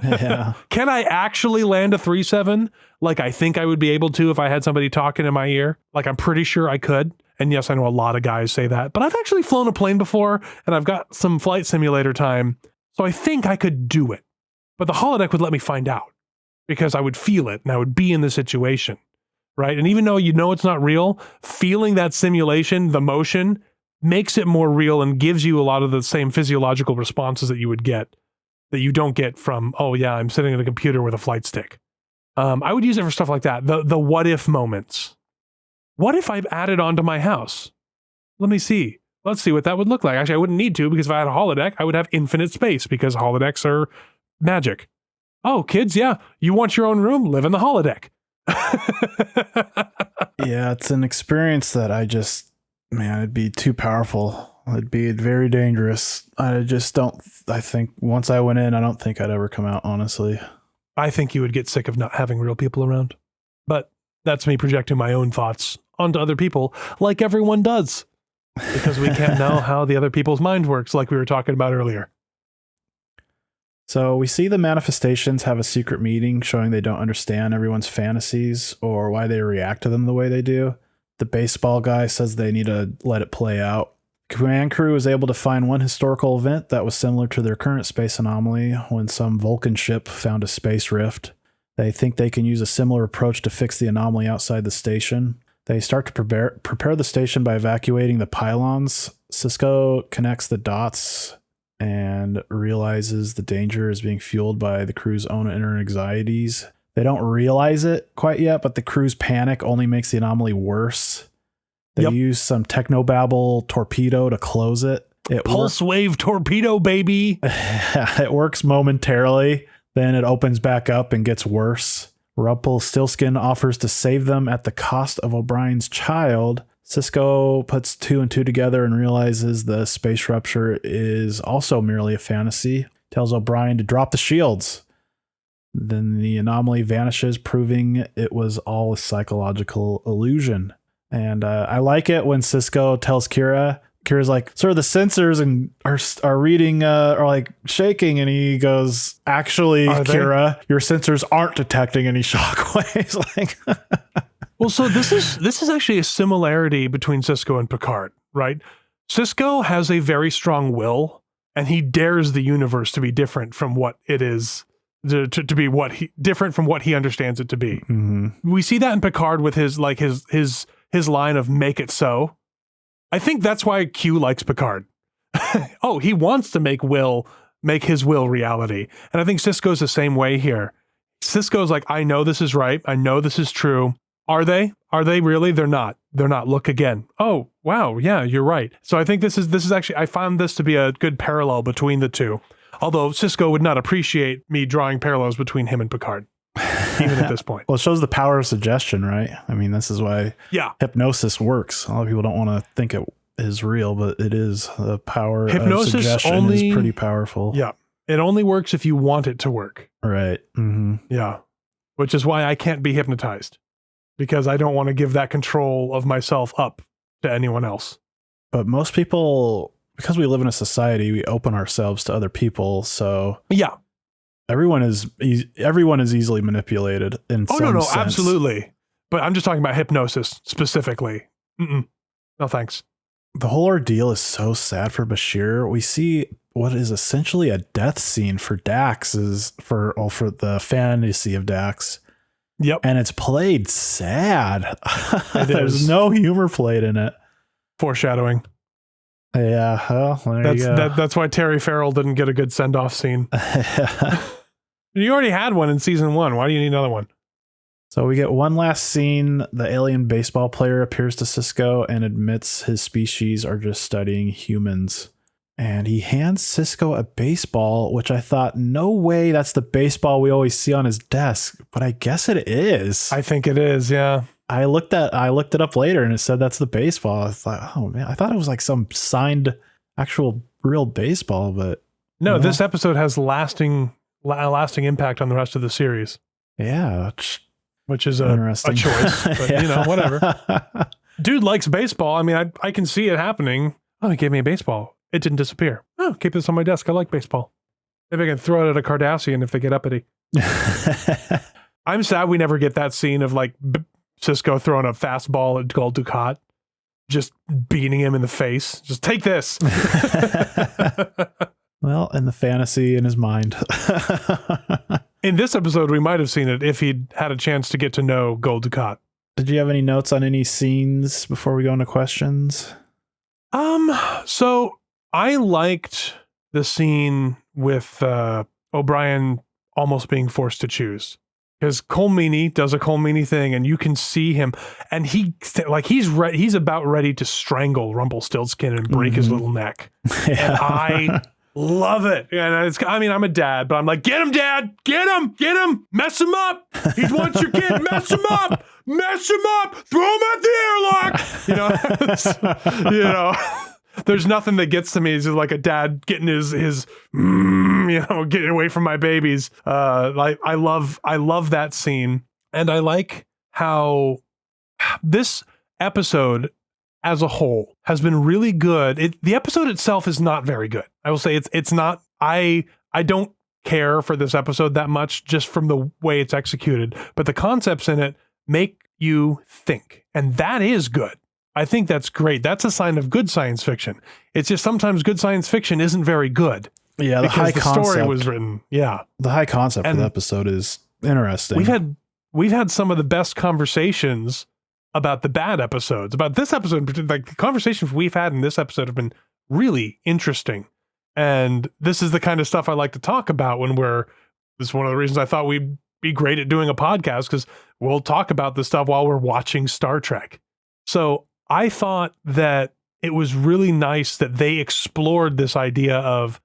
Yeah. Can I actually land a 737 like I think I would be able to if I had somebody talking in my ear? Like, I'm pretty sure I could. And yes, I know a lot of guys say that, but I've actually flown a plane before and I've got some flight simulator time. So I think I could do it. But the holodeck would let me find out because I would feel it and I would be in the situation, right? And even though it's not real, feeling that simulation, the motion, makes it more real and gives you a lot of the same physiological responses that you would get that you don't get from, oh yeah, I'm sitting at a computer with a flight stick. I would use it for stuff like that. The what if moments. What if I've added onto my house? Let's see what that would look like. Actually, I wouldn't need to because if I had a holodeck, I would have infinite space because holodecks are magic. Oh, kids, yeah, you want your own room? Live in the holodeck. Yeah, it's an experience that it'd be too powerful. It'd be very dangerous. I think once I went in, I don't think I'd ever come out, honestly. I think you would get sick of not having real people around. But that's me projecting my own thoughts onto other people, like everyone does. Because we can't know how the other people's mind works, like we were talking about earlier. So we see the manifestations have a secret meeting showing they don't understand everyone's fantasies or why they react to them the way they do. The baseball guy says they need to let it play out. Command crew was able to find one historical event that was similar to their current space anomaly when some Vulcan ship found a space rift. They think they can use a similar approach to fix the anomaly outside the station. They start to prepare the station by evacuating the pylons. Cisco connects the dots and realizes the danger is being fueled by the crew's own inner anxieties. They don't realize it quite yet, but the crew's panic only makes the anomaly worse. They use some technobabble torpedo to close it. Pulse wave torpedo, baby. It works momentarily. Then it opens back up and gets worse. Rumpelstiltskin offers to save them at the cost of O'Brien's child. Cisco puts 2 and 2 together and realizes the space rupture is also merely a fantasy. Tells O'Brien to drop the shields. Then the anomaly vanishes, proving it was all a psychological illusion. And I like it when Cisco tells Kira's like, sir, the sensors and are reading are like shaking, and he goes, actually, Kira, your sensors aren't detecting any shockwaves. Like, well, so this is actually a similarity between Cisco and Picard, right? Cisco has a very strong will, and he dares the universe to be different from what it is, to be different from what he understands it to be. Mm-hmm. We see that in Picard with his line of "make it so." I think that's why Q likes Picard. Oh, he wants to make his will reality, and I think Cisco's the same way here. Cisco's like, I know this is right. I know this is true. Are they? Are they really? They're not. They're not. Look again. Oh, wow. Yeah, you're right. So I think this is actually, I found this to be a good parallel between the two. Although Cisco would not appreciate me drawing parallels between him and Picard, even at this point. Well, it shows the power of suggestion, right? I mean, this is why hypnosis works. A lot of people don't want to think it is real, but it is. The power of suggestion is pretty powerful. Yeah. It only works if you want it to work. Right. Mm-hmm. Yeah. Which is why I can't be hypnotized, because I don't want to give that control of myself up to anyone else. But most people, because we live in a society, we open ourselves to other people. So yeah, everyone is easily manipulated in some sense. No, absolutely. But I'm just talking about hypnosis specifically. No, thanks. The whole ordeal is so sad for Bashir. We see what is essentially a death scene for Dax for the fantasy of Dax. Yep. And it's played sad. There's no humor played in it. Foreshadowing. Yeah. Well, there you go. That's why Terry Farrell didn't get a good send-off scene. You already had one in season 1. Why do you need another one? So we get one last scene. The alien baseball player appears to Cisco and admits his species are just studying humans. And he hands Cisco a baseball, which I thought, no way that's the baseball we always see on his desk. But I guess it is. I think it is, yeah. I looked it up later and it said that's the baseball. I thought, oh man, I thought it was like some signed actual real baseball, but no, this episode has lasting impact on the rest of the series. Yeah. Which is a choice, but yeah. Whatever. Dude likes baseball. I mean, I can see it happening. Oh, he gave me a baseball. It didn't disappear. Oh, keep this on my desk. I like baseball. Maybe I can throw it at a Cardassian if they get uppity. I'm sad we never get that scene of like Cisco throwing a fastball at Gul Dukat, just beating him in the face. Just take this. Well, in the fantasy in his mind. In this episode, we might have seen it if he'd had a chance to get to know Gul Dukat. Did you have any notes on any scenes before we go into questions? So I liked the scene with O'Brien almost being forced to choose. Because Cole Meany does a Cole Meany thing, and you can see him, and he's about ready to strangle Rumpelstiltskin and break his little neck. Yeah. And I love it. And I'm a dad, but I'm like, get him, Dad, get him, mess him up. He wants your kid, mess him up, throw him at the airlock. There's nothing that gets to me is like a dad getting his getting away from my babies. I love that scene. And I like how this episode as a whole has been really good. The episode itself is not very good. I will say it's not, I don't care for this episode that much just from the way it's executed, but the concepts in it make you think. And that is good. I think that's great. That's a sign of good science fiction. It's just sometimes good science fiction isn't very good. Yeah, the high concept story was written. Yeah, the high concept of the episode is interesting. We've had some of the best conversations about the bad episodes. About this episode, like the conversations we've had in this episode have been really interesting. And this is the kind of stuff I like to talk about this is one of the reasons I thought we'd be great at doing a podcast, because we'll talk about this stuff while we're watching Star Trek. So I thought that it was really nice that they explored this idea of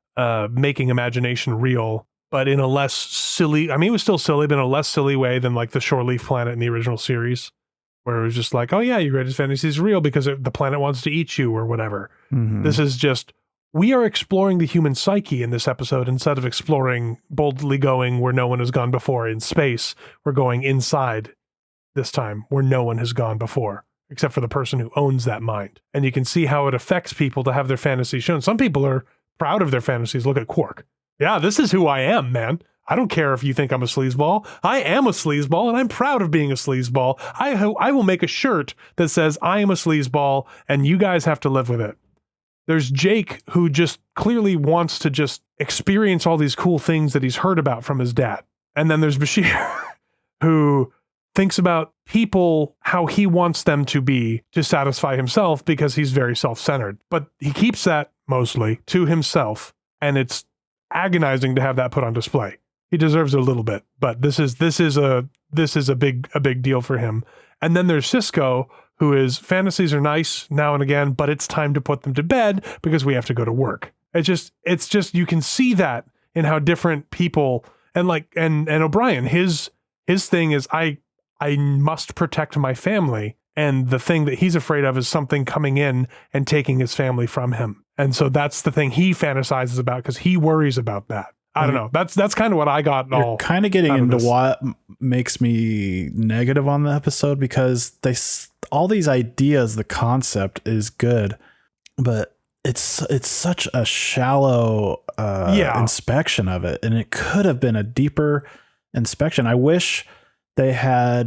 making imagination real, but in a less silly, I mean, it was still silly, but in a less silly way than like the Shore Leave Planet in the original series, where it was just like, oh yeah, your greatest fantasy is real because the planet wants to eat you or whatever. Mm-hmm. This is just, we are exploring the human psyche in this episode instead of exploring boldly going where no one has gone before in space. We're going inside this time where no one has gone before, except for the person who owns that mind. And you can see how it affects people to have their fantasies shown. Some people are proud of their fantasies. Look at Quark. Yeah, this is who I am, man. I don't care if you think I'm a sleazeball. I am a sleazeball, and I'm proud of being a sleazeball. I will make a shirt that says I am a sleazeball, and you guys have to live with it. There's Jake, who just clearly wants to just experience all these cool things that he's heard about from his dad. And then there's Bashir, who thinks about people, how he wants them to be to satisfy himself because he's very self-centered. But he keeps that mostly to himself, and it's agonizing to have that put on display. He deserves it a little bit, but this is a big deal for him. And then there's Cisco, who is fantasies are nice now and again, but it's time to put them to bed because we have to go to work. It's just you can see that in how different people and O'Brien, his thing is I must protect my family, and the thing that he's afraid of is something coming in and taking his family from him. And so that's the thing he fantasizes about because he worries about that. I don't know. That's kind of what I got. You're kind of getting into what makes me negative on the episode, because all these ideas, the concept is good, but it's such a shallow inspection of it, and it could have been a deeper inspection. I wish the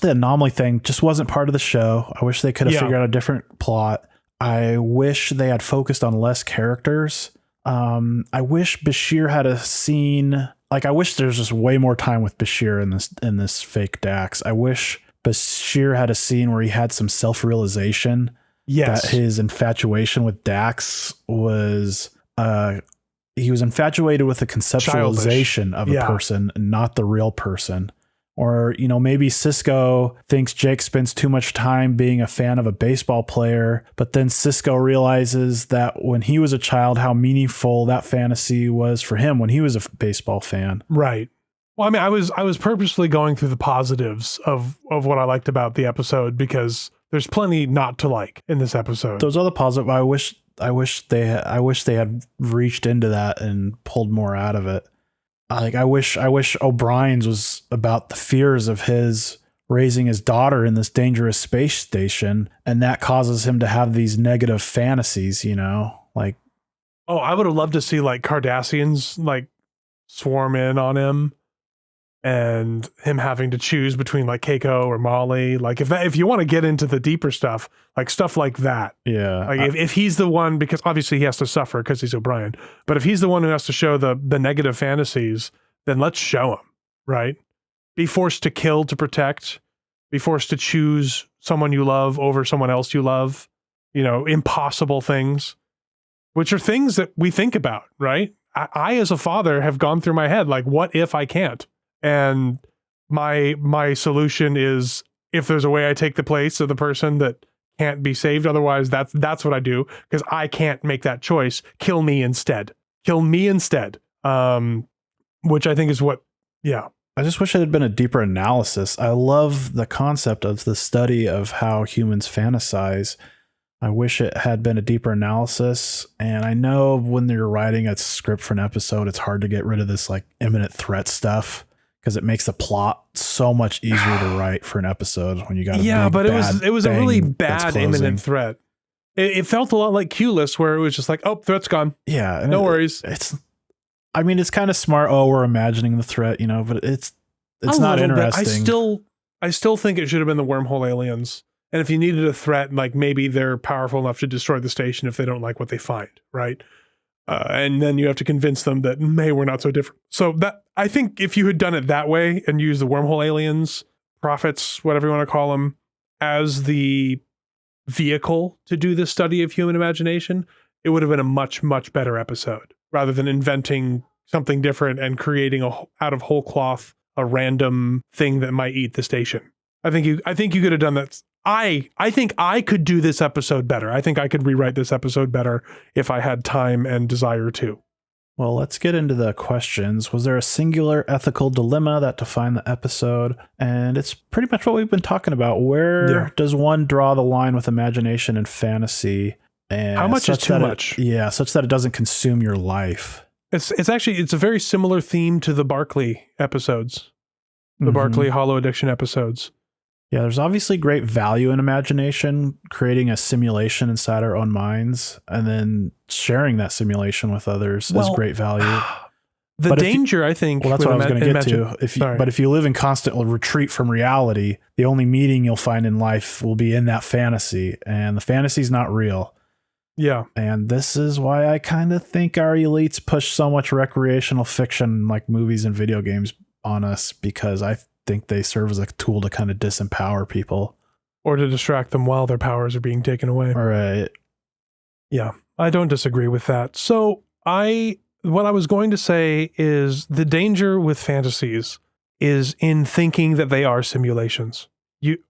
anomaly thing just wasn't part of the show. I wish they could have figured out a different plot. I wish they had focused on less characters. I wish Bashir had a scene. Like, I wish there's just way more time with Bashir in this fake Dax. I wish Bashir had a scene where he had some self-realization that his infatuation with Dax was, he was infatuated with the conceptualization of a person, not the real person. Or, maybe Cisco thinks Jake spends too much time being a fan of a baseball player, but then Cisco realizes that when he was a child, how meaningful that fantasy was for him when he was a baseball fan. Right. Well, I mean, I was purposely going through the positives of what I liked about the episode, because there's plenty not to like in this episode. Those are the positive. I wish they had reached into that and pulled more out of it. Like, I wish O'Brien's was about the fears of his raising his daughter in this dangerous space station, and that causes him to have these negative fantasies, like. Oh, I would have loved to see like Cardassians like swarm in on him, and him having to choose between like Keiko or Molly. Like, if you want to get into the deeper stuff like that. Yeah. Like if he's the one, because obviously he has to suffer because he's O'Brien, but if he's the one who has to show the negative fantasies, then let's show him, right? Be forced to kill to protect, be forced to choose someone you love over someone else you love, impossible things, which are things that we think about, right? I as a father have gone through my head, like, what if I can't? And my solution is, if there's a way I take the place of the person that can't be saved, otherwise that's what I do, because I can't make that choice. Kill me instead. Which I think is what, I just wish it had been a deeper analysis. I love the concept of the study of how humans fantasize. I wish it had been a deeper analysis. And I know when you're writing a script for an episode, it's hard to get rid of this like imminent threat stuff, because it makes the plot so much easier to write for an episode when you got but it was a really bad imminent threat. It felt a lot like Q-list, where it was just like, oh, threat's gone. Yeah, no worries. It's kind of smart. Oh, we're imagining the threat, but it's not interesting. I still think it should have been the wormhole aliens. And if you needed a threat, like, maybe they're powerful enough to destroy the station if they don't like what they find, right? And then you have to convince them that, we're not so different. So that, I think if you had done it that way and used the wormhole aliens, prophets, whatever you want to call them, as the vehicle to do this study of human imagination, it would have been a much, much better episode, rather than inventing something different and creating out of whole cloth a random thing that might eat the station. I think you could have done that. I think I could do this episode better. I think I could rewrite this episode better if I had time and desire to. Well, let's get into the questions. Was there a singular ethical dilemma that defined the episode? And it's pretty much what we've been talking about. Where does one draw the line with imagination and fantasy? And how much is such too that much? such that it doesn't consume your life. It's actually, it's a very similar theme to the Barkley episodes, the Barkley Hollow Addiction episodes. Yeah, there's obviously great value in imagination, creating a simulation inside our own minds, and then sharing that simulation with others is great value. The danger, I think... Well, that's what I was going to get to. But if you live in constant retreat from reality, the only meaning you'll find in life will be in that fantasy, and the fantasy's not real. Yeah. And this is why I kind of think our elites push so much recreational fiction like movies and video games on us, because I think they serve as a tool to kind of disempower people. Or to distract them while their powers are being taken away. All right. Yeah, I don't disagree with that. So what I was going to say is the danger with fantasies is in thinking that they are simulations.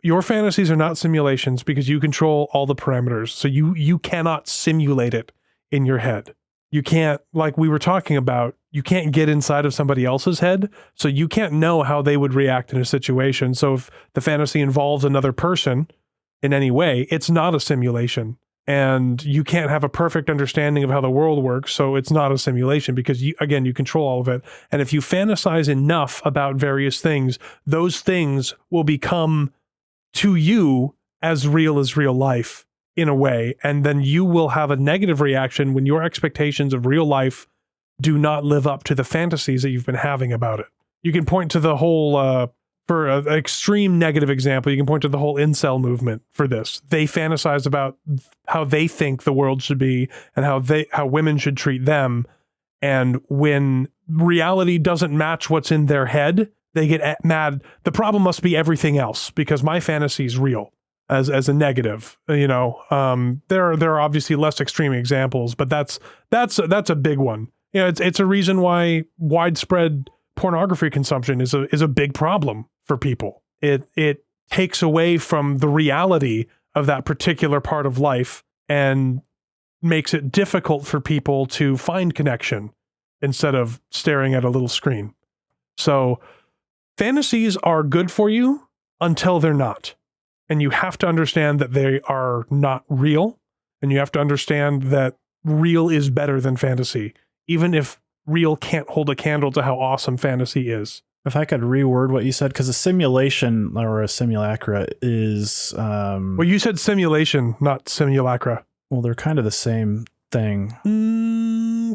Your fantasies are not simulations because you control all the parameters. So you cannot simulate it in your head. You can't, like we were talking about, you can't get inside of somebody else's head. So you can't know how they would react in a situation. So if the fantasy involves another person in any way, it's not a simulation. And you can't have a perfect understanding of how the world works. So it's not a simulation because you control all of it. And if you fantasize enough about various things, those things will become to you as real life in a way. And then you will have a negative reaction when your expectations of real life do not live up to the fantasies that you've been having about it. You can point to the whole, for an extreme negative example, you can point to the whole incel movement for this. They fantasize about how they think the world should be and how women should treat them. And when reality doesn't match what's in their head, they get mad. The problem must be everything else because my fantasy is real as a negative. You know, there are obviously less extreme examples, but that's a big one. You know, it's a reason why widespread pornography consumption is a big problem for people. It takes away from the reality of that particular part of life and makes it difficult for people to find connection instead of staring at a little screen. So fantasies are good for you until they're not. And you have to understand that they are not real. And you have to understand that real is better than fantasy, even if real can't hold a candle to how awesome fantasy is. If I could reword what you said, because a simulation or a simulacra is... well, you said simulation, not simulacra. Well, they're kind of the same thing.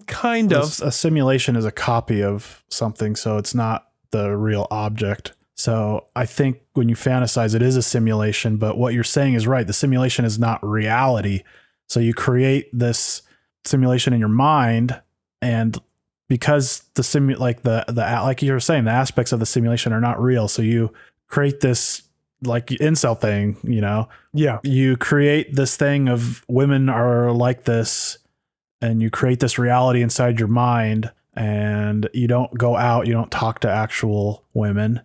Kind of. A simulation is a copy of something, so it's not the real object. So I think when you fantasize, it is a simulation, but what you're saying is right. The simulation is not reality. So you create this simulation in your mind, and because like you were saying, the aspects of the simulation are not real. So you create this like incel thing, you know? Yeah. You create this thing of women are like this, and you create this reality inside your mind, and you don't go out, you don't talk to actual women.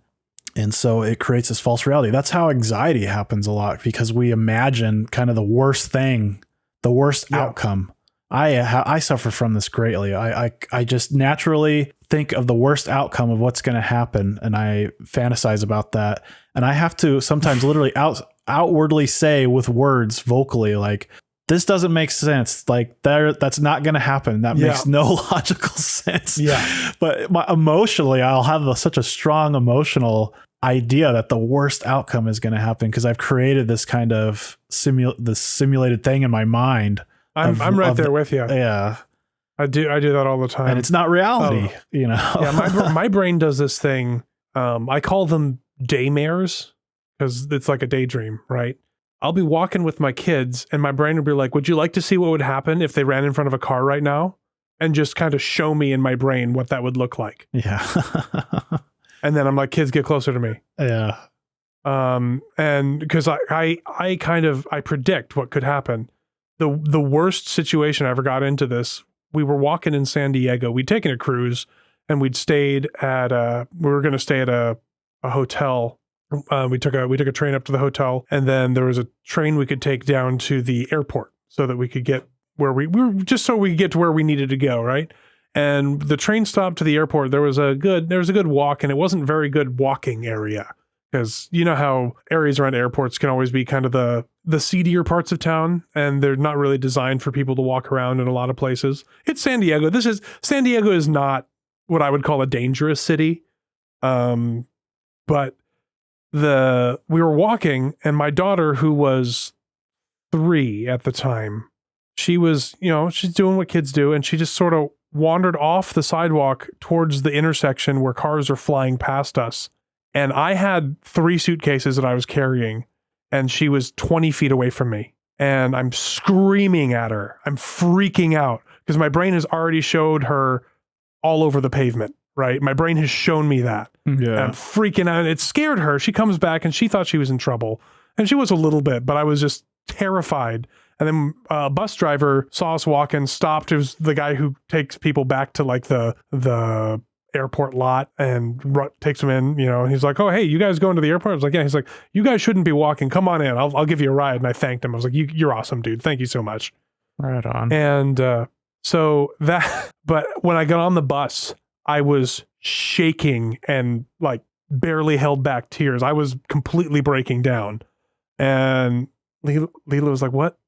And so it creates this false reality. That's how anxiety happens a lot, because we imagine kind of the worst thing, the worst outcome. I suffer from this greatly. I just naturally think of the worst outcome of what's going to happen, and I fantasize about that. And I have to sometimes literally outwardly say with words vocally, like, this doesn't make sense. Like that's not going to happen. That makes no logical sense. Yeah. But emotionally, I'll have such a strong emotional idea that the worst outcome is going to happen because I've created this kind of simulated thing in my mind. I'm right there with you. Yeah. I do that all the time. And it's not reality, you know? Yeah. My brain does this thing. I call them daymares because it's like a daydream, right? I'll be walking with my kids and my brain will be like, would you like to see what would happen if they ran in front of a car right now? And just kind of show me in my brain what that would look like. Yeah. And then I'm like, kids, get closer to me. Yeah. And because I predict what could happen. The worst situation I ever got into this, we were walking in San Diego. We'd taken a cruise and we were going to stay at a hotel. We took a train up to the hotel, and then there was a train we could take down to the airport so that we could get where we were, just so we could get to where we needed to go. Right. And the train stopped to the airport. There was a good walk, and it wasn't very good walking area. Because you know how areas around airports can always be kind of the seedier parts of town, and they're not really designed for people to walk around in a lot of places. It's San Diego. San Diego is not what I would call a dangerous city. But we were walking, and my daughter, who was 3 at the time, she was, she's doing what kids do, and she just sort of wandered off the sidewalk towards the intersection where cars are flying past us. And I had 3 suitcases that I was carrying, and she was 20 feet away from me. And I'm screaming at her. I'm freaking out because my brain has already showed her all over the pavement, right? My brain has shown me that. Yeah. And I'm freaking out. It scared her. She comes back and she thought she was in trouble. And she was a little bit, but I was just terrified. And then a bus driver saw us walking, stopped. It was the guy who takes people back to like the airport lot and takes them in, and he's like, "Oh, hey, you guys going to the airport?" I was like, "Yeah." He's like, "You guys shouldn't be walking. Come on in. I'll give you a ride." And I thanked him. I was like, "You're awesome, dude. Thank you so much." Right on. And but when I got on the bus, I was shaking and like barely held back tears. I was completely breaking down. And Leela was like, "What?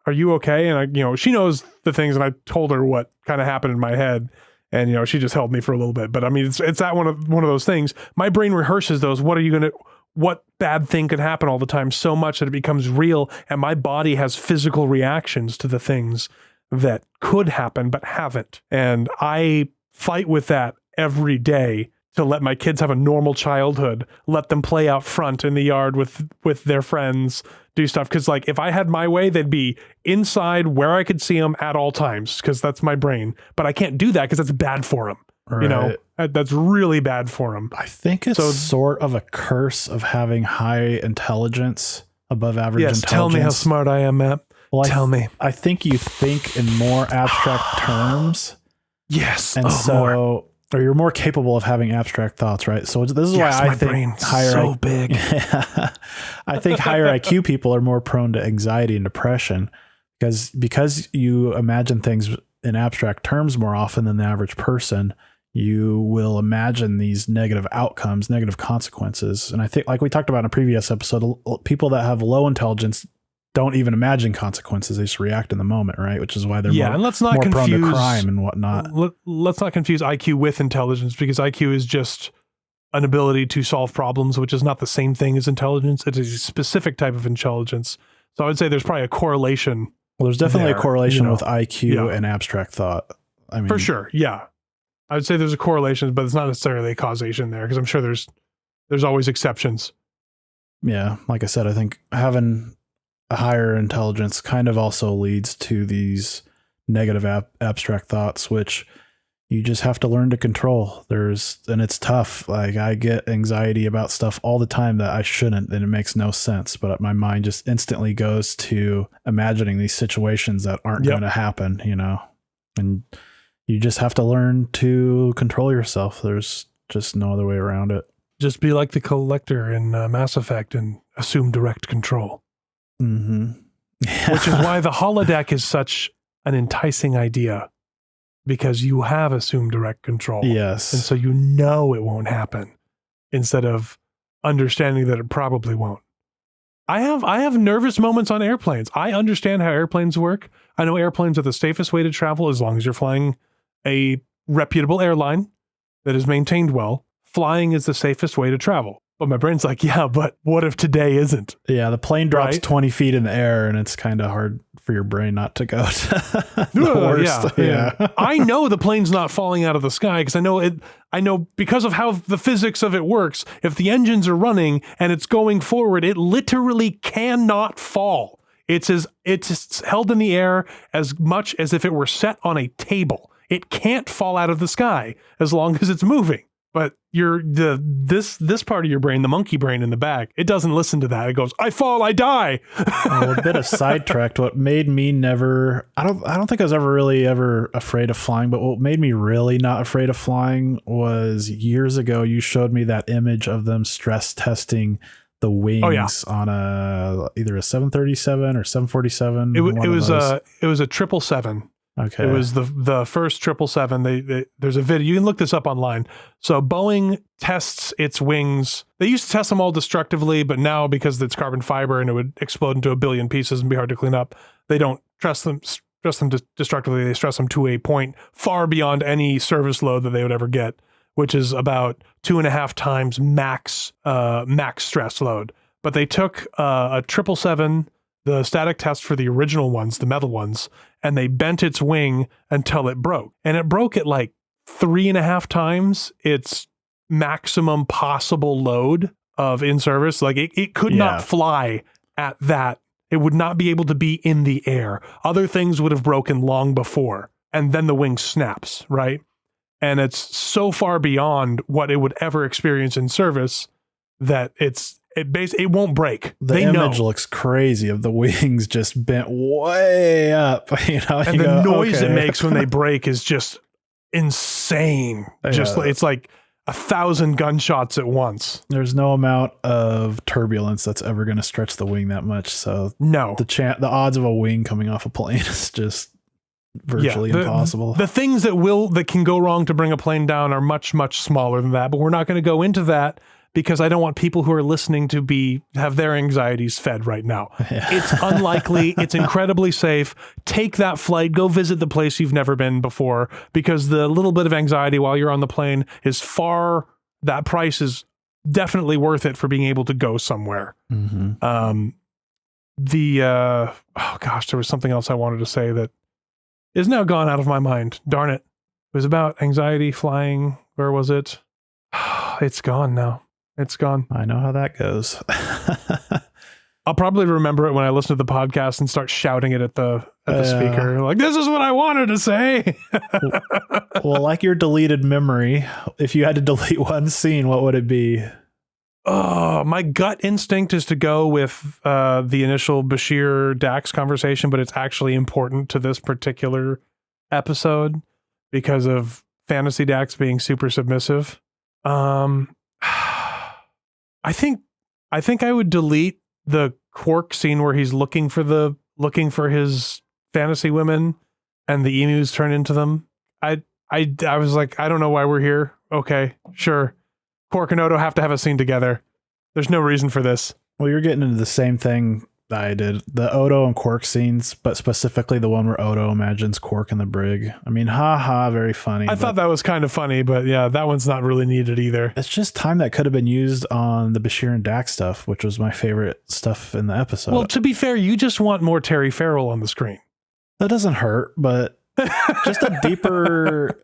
Are you okay?" And she knows the things, and I told her what kind of happened in my head. And, she just held me for a little bit. But I mean, it's that one of those things. My brain rehearses those. What bad thing could happen all the time so much that it becomes real. And my body has physical reactions to the things that could happen, but haven't. And I fight with that every day to let my kids have a normal childhood, let them play out front in the yard with their friends, do stuff. Because like if I had my way, they'd be inside where I could see them at all times, because that's my brain. But I can't do that because that's bad for them. Right. That's really bad for them. I think it's sort of a curse of having high intelligence, above average intelligence. Tell me how smart I am, Matt. Well, tell me. I think you think in more abstract terms. Yes. And or you're more capable of having abstract thoughts, right? So this is why I think higher big. I think higher IQ people are more prone to anxiety and depression because you imagine things in abstract terms more often than the average person. You will imagine these negative outcomes, negative consequences. And I think, like we talked about in a previous episode, people that have low intelligence don't even imagine consequences. They just react in the moment, right? Which is why they're and let's not more confuse prone to crime and whatnot. Let's not confuse IQ with intelligence, because IQ is just an ability to solve problems, which is not the same thing as intelligence. It is a specific type of intelligence. So I would say there's probably a correlation. Well, there's definitely a correlation with IQ and abstract thought. I mean, for sure. Yeah. I would say there's a correlation, but it's not necessarily a causation there, because I'm sure there's always exceptions. Yeah. Like I said, I think having a higher intelligence kind of also leads to these negative abstract thoughts, which you just have to learn to control. And it's tough. Like I get anxiety about stuff all the time that I shouldn't, and it makes no sense, but my mind just instantly goes to imagining these situations that aren't going to happen, and you just have to learn to control yourself. There's just no other way around it. Just be like the Collector in Mass Effect and assume direct control. Mm-hmm. Which is why the holodeck is such an enticing idea, because you have assumed direct control. Yes. And so it won't happen, instead of understanding that it probably won't. I have nervous moments on airplanes. I understand how airplanes work. I know airplanes are the safest way to travel as long as you're flying a reputable airline that is maintained well. Flying is the safest way to travel. But my brain's like, yeah, but what if today isn't? Yeah, the plane drops 20 feet in the air, and it's kind of hard for your brain not to go to the worst. Yeah. I know the plane's not falling out of the sky, because I know because of how the physics of it works. If the engines are running and it's going forward, it literally cannot fall. It's held in the air as much as if it were set on a table. It can't fall out of the sky as long as it's moving. But this part of your brain, the monkey brain in the back, it doesn't listen to that. It goes, I fall, I die. A bit of sidetracked. What made me I don't think I was ever afraid of flying, but what made me really not afraid of flying was years ago, you showed me that image of them stress testing the wings on either a 737 or 747. It was a 777. Okay. It was the first 777. There's a video. You can look this up online. So Boeing tests its wings. They used to test them all destructively, but now because it's carbon fiber and it would explode into a billion pieces and be hard to clean up, they don't stress them destructively. They stress them to a point far beyond any service load that they would ever get, which is about 2.5 times max stress load. But they took a 777, the static test for the original ones, the metal ones, and they bent its wing until it broke. And it broke at like 3.5 times its maximum possible load of in-service. Like it could not fly at that. It would not be able to be in the air. Other things would have broken long before. And then the wing snaps, right? And it's so far beyond what it would ever experience in service that it won't break. The image looks crazy of the wings just bent way up, and the noise it makes when they break is just insane. It's like 1,000 gunshots at once. There's no amount of turbulence that's ever going to stretch the wing that much. So no, the odds of a wing coming off a plane is just virtually impossible. The things that can go wrong to bring a plane down are much, much smaller than that. But we're not going to go into that, because I don't want people who are listening to have their anxieties fed right now. Yeah. It's unlikely. It's incredibly safe. Take that flight. Go visit the place you've never been before, because the little bit of anxiety while you're on the plane that price is definitely worth it for being able to go somewhere. Mm-hmm. There was something else I wanted to say that is now gone out of my mind. Darn it. It was about anxiety flying. Where was it? It's gone now. It's gone. I know how that goes. I'll probably remember it when I listen to the podcast and start shouting it at the speaker. Like, this is what I wanted to say. Well, like your deleted memory, if you had to delete one scene, what would it be? Oh, my gut instinct is to go with the initial Bashir Dax conversation, but it's actually important to this particular episode because of Fantasy Dax being super submissive. I think I would delete the Quark scene where he's looking for his fantasy women and the emus turn into them. I was like, I don't know why we're here. Okay, sure. Quark and Odo have to have a scene together. There's no reason for this. Well, you're getting into the same thing I did. The Odo and Quark scenes, but specifically the one where Odo imagines Quark in the brig. I mean, very funny. I thought that was kind of funny, but yeah, that one's not really needed either. It's just time that could have been used on the Bashir and Dax stuff, which was my favorite stuff in the episode. Well, to be fair, you just want more Terry Farrell on the screen. That doesn't hurt, but just a deeper,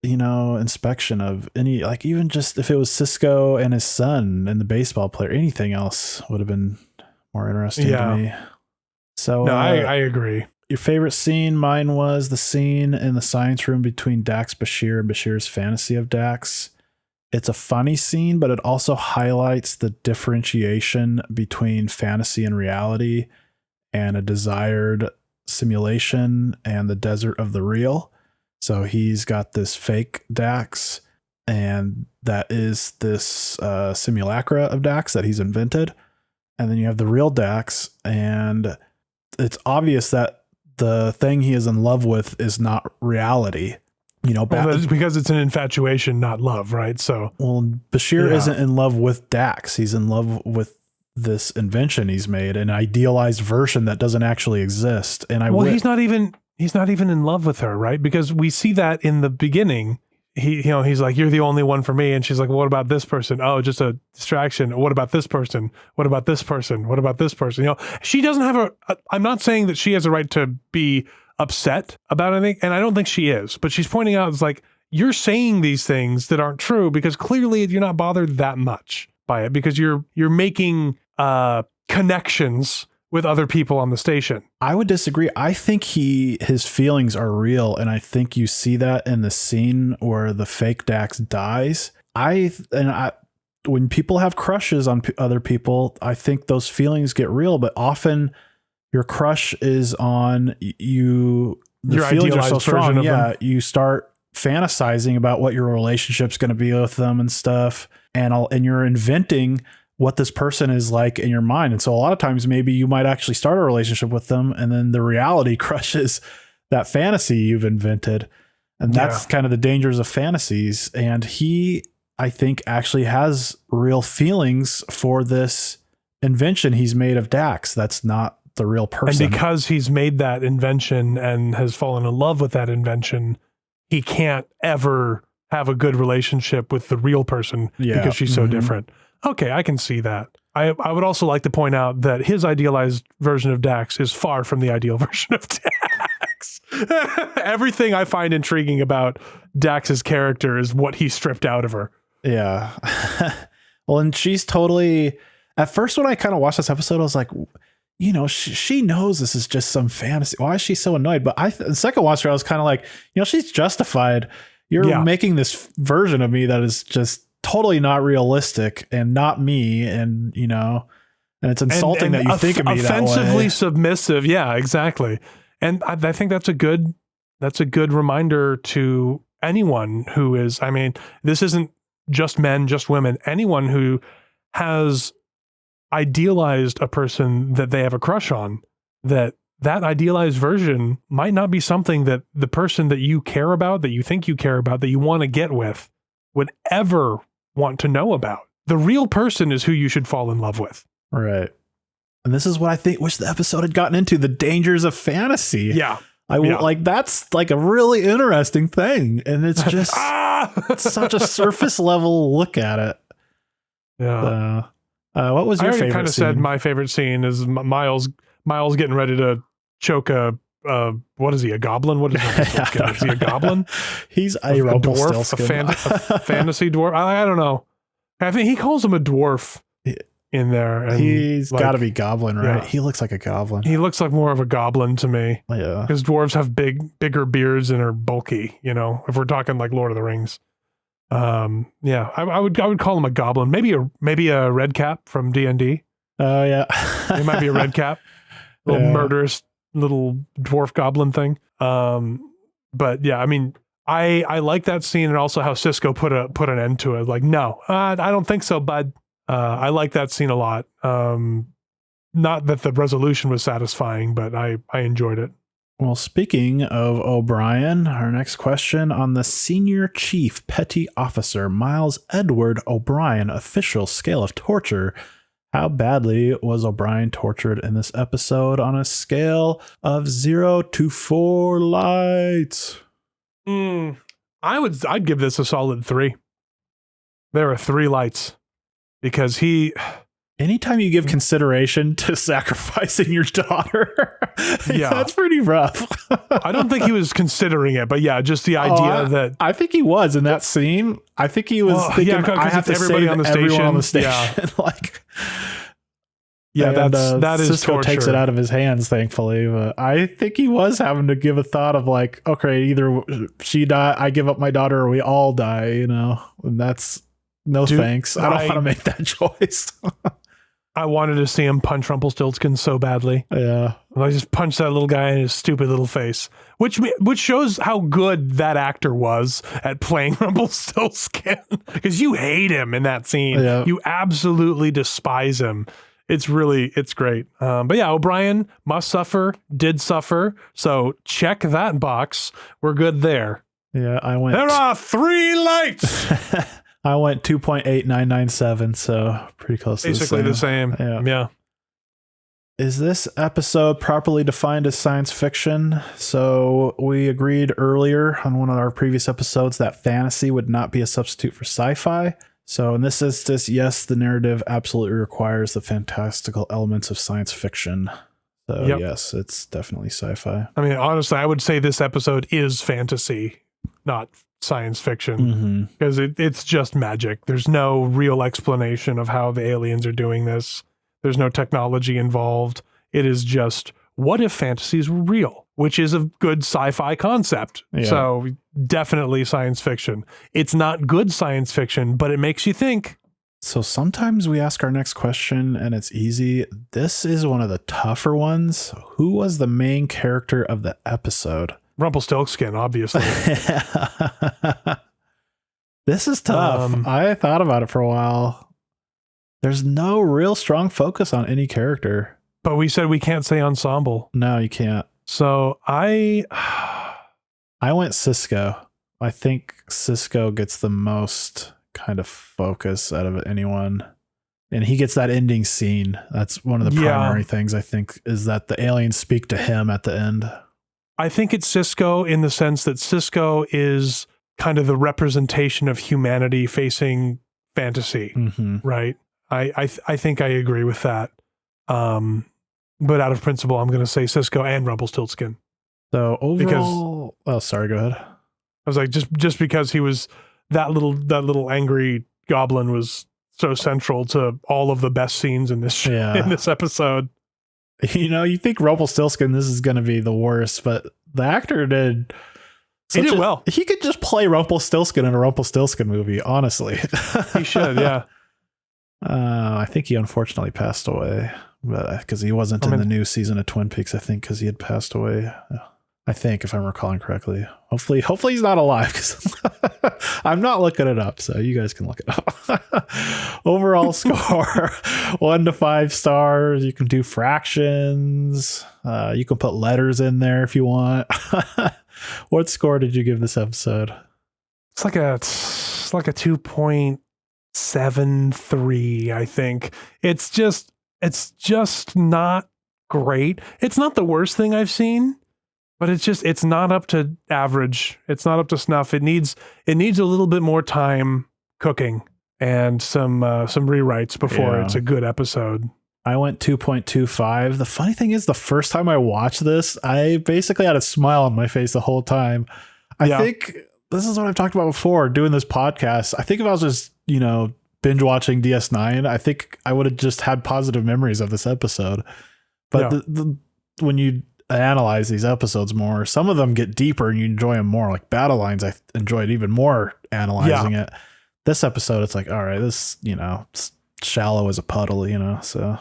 inspection of any, like even just if it was Cisco and his son and the baseball player, anything else would have been more interesting to me. So no, I agree. Your favorite scene? Mine was the scene in the science room between Dax Bashir and Bashir's fantasy of Dax. It's a funny scene, but it also highlights the differentiation between fantasy and reality and a desired simulation and the desert of the real. So he's got this fake Dax, and that is this simulacra of Dax that he's invented. And then you have the real Dax, and it's obvious that the thing he is in love with is not reality. That's because it's an infatuation, not love, right? So, Bashir isn't in love with Dax. He's in love with this invention he's made, an idealized version that doesn't actually exist. And he's not even in love with her, right? Because we see that in the beginning. He's like, you're the only one for me. And she's like, well, what about this person? Oh, just a distraction. What about this person? What about this person? What about this person? She doesn't have I'm not saying that she has a right to be upset about anything. And I don't think she is, but she's pointing out, it's like, you're saying these things that aren't true because clearly you're not bothered that much by it because you're making connections with other people on the station. I would disagree. I think his feelings are real, and I think you see that in the scene where the fake Dax dies. When people have crushes on other people, I think those feelings get real, but often your crush is on you. The feelings are so strong. Yeah, you start fantasizing about what your relationship's going to be with them and stuff, and you're inventing what this person is like in your mind. And so a lot of times maybe you might actually start a relationship with them, and then the reality crushes that fantasy you've invented. And that's kind of the dangers of fantasies. And he, I think, actually has real feelings for this invention he's made of Dax. That's not the real person. And because he's made that invention and has fallen in love with that invention, he can't ever have a good relationship with the real person because she's so different. Okay, I can see that. I would also like to point out that his idealized version of Dax is far from the ideal version of Dax. Everything I find intriguing about Dax's character is what he stripped out of her. Yeah. Well, and she's totally, at first when I kind of watched this episode, I was like, you know, she knows this is just some fantasy. Why is she so annoyed? But the second watch through, I was kind of like, you know, she's justified. You're making this version of me that is just totally not realistic and not me. And, you know, and it's insulting that you think of me that way. Offensively submissive. Yeah, exactly. And I think that's a good reminder to anyone who is, I mean, this isn't just men, just women, anyone who has idealized a person that they have a crush on, that idealized version might not be something that the person that you care about, that you think you care about, that you want to get with would ever want to know about. The real person is who you should fall in love with. Right. And this is what I wish the episode had gotten into, the dangers of fantasy. Yeah. Like, that's like a really interesting thing. And it's just it's such a surface level look at it. Yeah. What was your favorite scene? I kind of said my favorite scene is Miles getting ready to choke what is he, a goblin? What is he? Is he a goblin? He's a dwarf, a fantasy dwarf. I don't know. I think he calls him a dwarf in there. And he's got to be goblin, right? Yeah. He looks like a goblin. He looks like more of a goblin to me. Yeah. Because dwarves have bigger beards and are bulky, you know, if we're talking like Lord of the Rings. Yeah, I would call him a goblin. Maybe a red cap from D&D. Oh yeah. It might be a red cap. Little murderous little dwarf goblin thing. But yeah, I mean, I like that scene, and also how Cisco put an end to it. Like, no, I don't think so, bud. I like that scene a lot. Not that the resolution was satisfying, but I enjoyed it. Well, speaking of O'Brien, our next question on the Senior Chief Petty Officer Miles Edward O'Brien official scale of torture. How badly was O'Brien tortured in this episode on a scale of 0 to 4 lights? I'd give this a solid 3. There are 3 lights because anytime you give consideration to sacrificing your daughter, that's pretty rough. I don't think he was considering it, but yeah, just the idea that I think he was in that scene. I think he was thinking, I have to everybody save on the everyone on the station. Yeah. That is Cisco torture. Takes it out of his hands, thankfully. But I think he was having to give a thought of like, okay, either she die, I give up my daughter, or we all die. You know, and that's thanks. I don't want to make that choice. I wanted to see him punch Rumpelstiltskin so badly. Yeah. I just punched that little guy in his stupid little face, which shows how good that actor was at playing Rumpelstiltskin, because you hate him in that scene. Yeah. You absolutely despise him. It's great. But yeah, O'Brien did suffer. So check that box. We're good there. Yeah. There are 3 lights. I went 2.8997, so pretty close. Basically the same. Yeah. Is this episode properly defined as science fiction? So we agreed earlier on one of our previous episodes that fantasy would not be a substitute for sci-fi. So in this instance, yes, the narrative absolutely requires the fantastical elements of science fiction. So yes, it's definitely sci-fi. I mean, honestly, I would say this episode is fantasy, not science fiction, because it's just magic. There's no real explanation of how the aliens are doing this. There's no technology involved. It is just, what if fantasies were real? Which is a good sci-fi concept. Yeah. So definitely science fiction. It's not good science fiction, but it makes you think. So sometimes we ask our next question and it's easy. This is one of the tougher ones. Who was the main character of the episode? Rumpelstiltskin, obviously. This is tough. I thought about it for a while. There's no real strong focus on any character. But we said we can't say ensemble. No, you can't. So I went Cisco. I think Cisco gets the most kind of focus out of anyone. And he gets that ending scene. That's one of the primary things, I think, is that the aliens speak to him at the end. I think it's Cisco in the sense that Cisco is kind of the representation of humanity facing fantasy, right? I think I agree with that. But out of principle, I'm going to say Cisco and Rumpelstiltskin. So overall, sorry, go ahead. I was like, just because he was that little angry goblin was so central to all of the best scenes in this in this episode. You know, you think Rumpelstiltskin, this is going to be the worst, but the actor did. He did well. He could just play Rumpelstiltskin in a Rumpelstiltskin movie, honestly. He should, yeah. I think he unfortunately passed away, because he wasn't in the new season of Twin Peaks. I think because he had passed away. I think, if I'm recalling correctly. Hopefully he's not alive, because I'm not looking it up, so you guys can look it up. Overall score, 1 to 5 stars. You can do fractions. You can put letters in there if you want. What score did you give this episode? It's like a 2.73, I think. It's just not great. It's not the worst thing I've seen. But it's not up to average. It's not up to snuff. It needs a little bit more time cooking and some rewrites before it's a good episode. I went 2.25. The funny thing is, the first time I watched this, I basically had a smile on my face the whole time. I think this is what I've talked about before doing this podcast. I think if I was just, binge watching DS9, I think I would have just had positive memories of this episode. But when you analyze these episodes more, some of them get deeper and you enjoy them more. Like Battle Lines, I enjoyed even more analyzing it. This episode, it's like, all right, this, it's shallow as a puddle, so.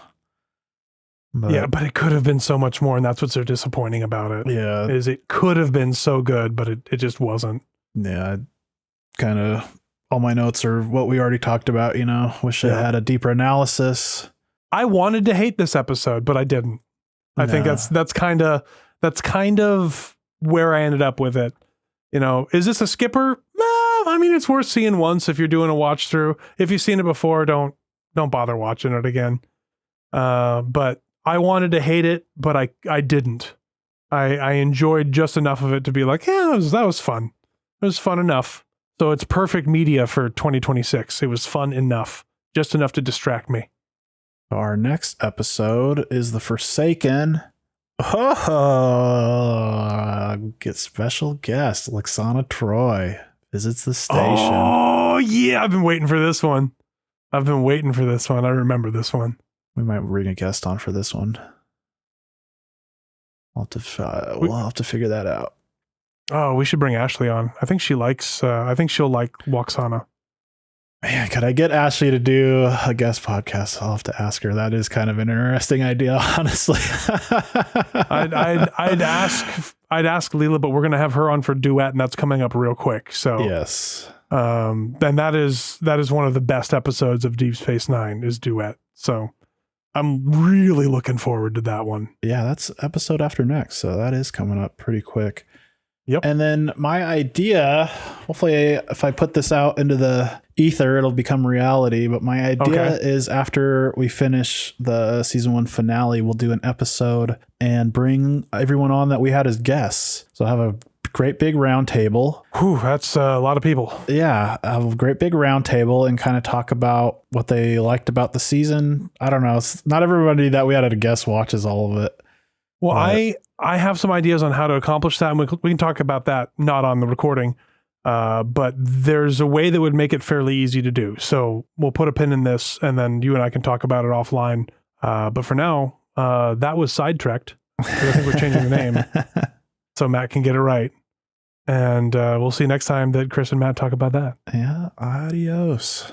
But it could have been so much more, and that's what's so disappointing about it. Yeah. Is it could have been so good, but it just wasn't. Yeah. Kind of all my notes are what we already talked about, wish it had a deeper analysis. I wanted to hate this episode, but I didn't. I think that's kind of where I ended up with it. Is this a skipper? I mean, it's worth seeing once if you're doing a watch through. If you've seen it before, don't bother watching it again. But I wanted to hate it, but I didn't. I enjoyed just enough of it to be like, that was fun. It was fun enough. So it's perfect media for 2026. It was fun enough, just enough to distract me. Our next episode is The Forsaken. Get special guest Lexana Troy visits the station. Oh yeah, I've been waiting for this one. I remember this one. We might bring a guest on for this one. We'll have to figure that out. Oh, we should bring Ashley on. I think she'll like Lexana. Man, could I get Ashley to do a guest podcast? I'll have to ask her. That is kind of an interesting idea, honestly. I'd ask Leela, but we're gonna have her on for duet, and that's coming up real quick. So yes, then that is one of the best episodes of Deep Space Nine is duet. So I'm really looking forward to that one. Yeah, that's episode after next, so that is coming up pretty quick. Yep. And then my idea, hopefully if I put this out into the ether, it'll become reality. But my idea is after we finish the season 1 finale, we'll do an episode and bring everyone on that we had as guests. So have a great big round table. Whew, that's a lot of people. Yeah, have a great big round table and kind of talk about what they liked about the season. I don't know. It's not everybody that we had as a guest watches all of it. Well, I have some ideas on how to accomplish that, and we can talk about that not on the recording, but there's a way that would make it fairly easy to do. So we'll put a pin in this, and then you and I can talk about it offline. But for now, that was Sidetracked. I think we're changing the name so Matt can get it right. And we'll see next time that Chris and Matt talk about that. Yeah, adios.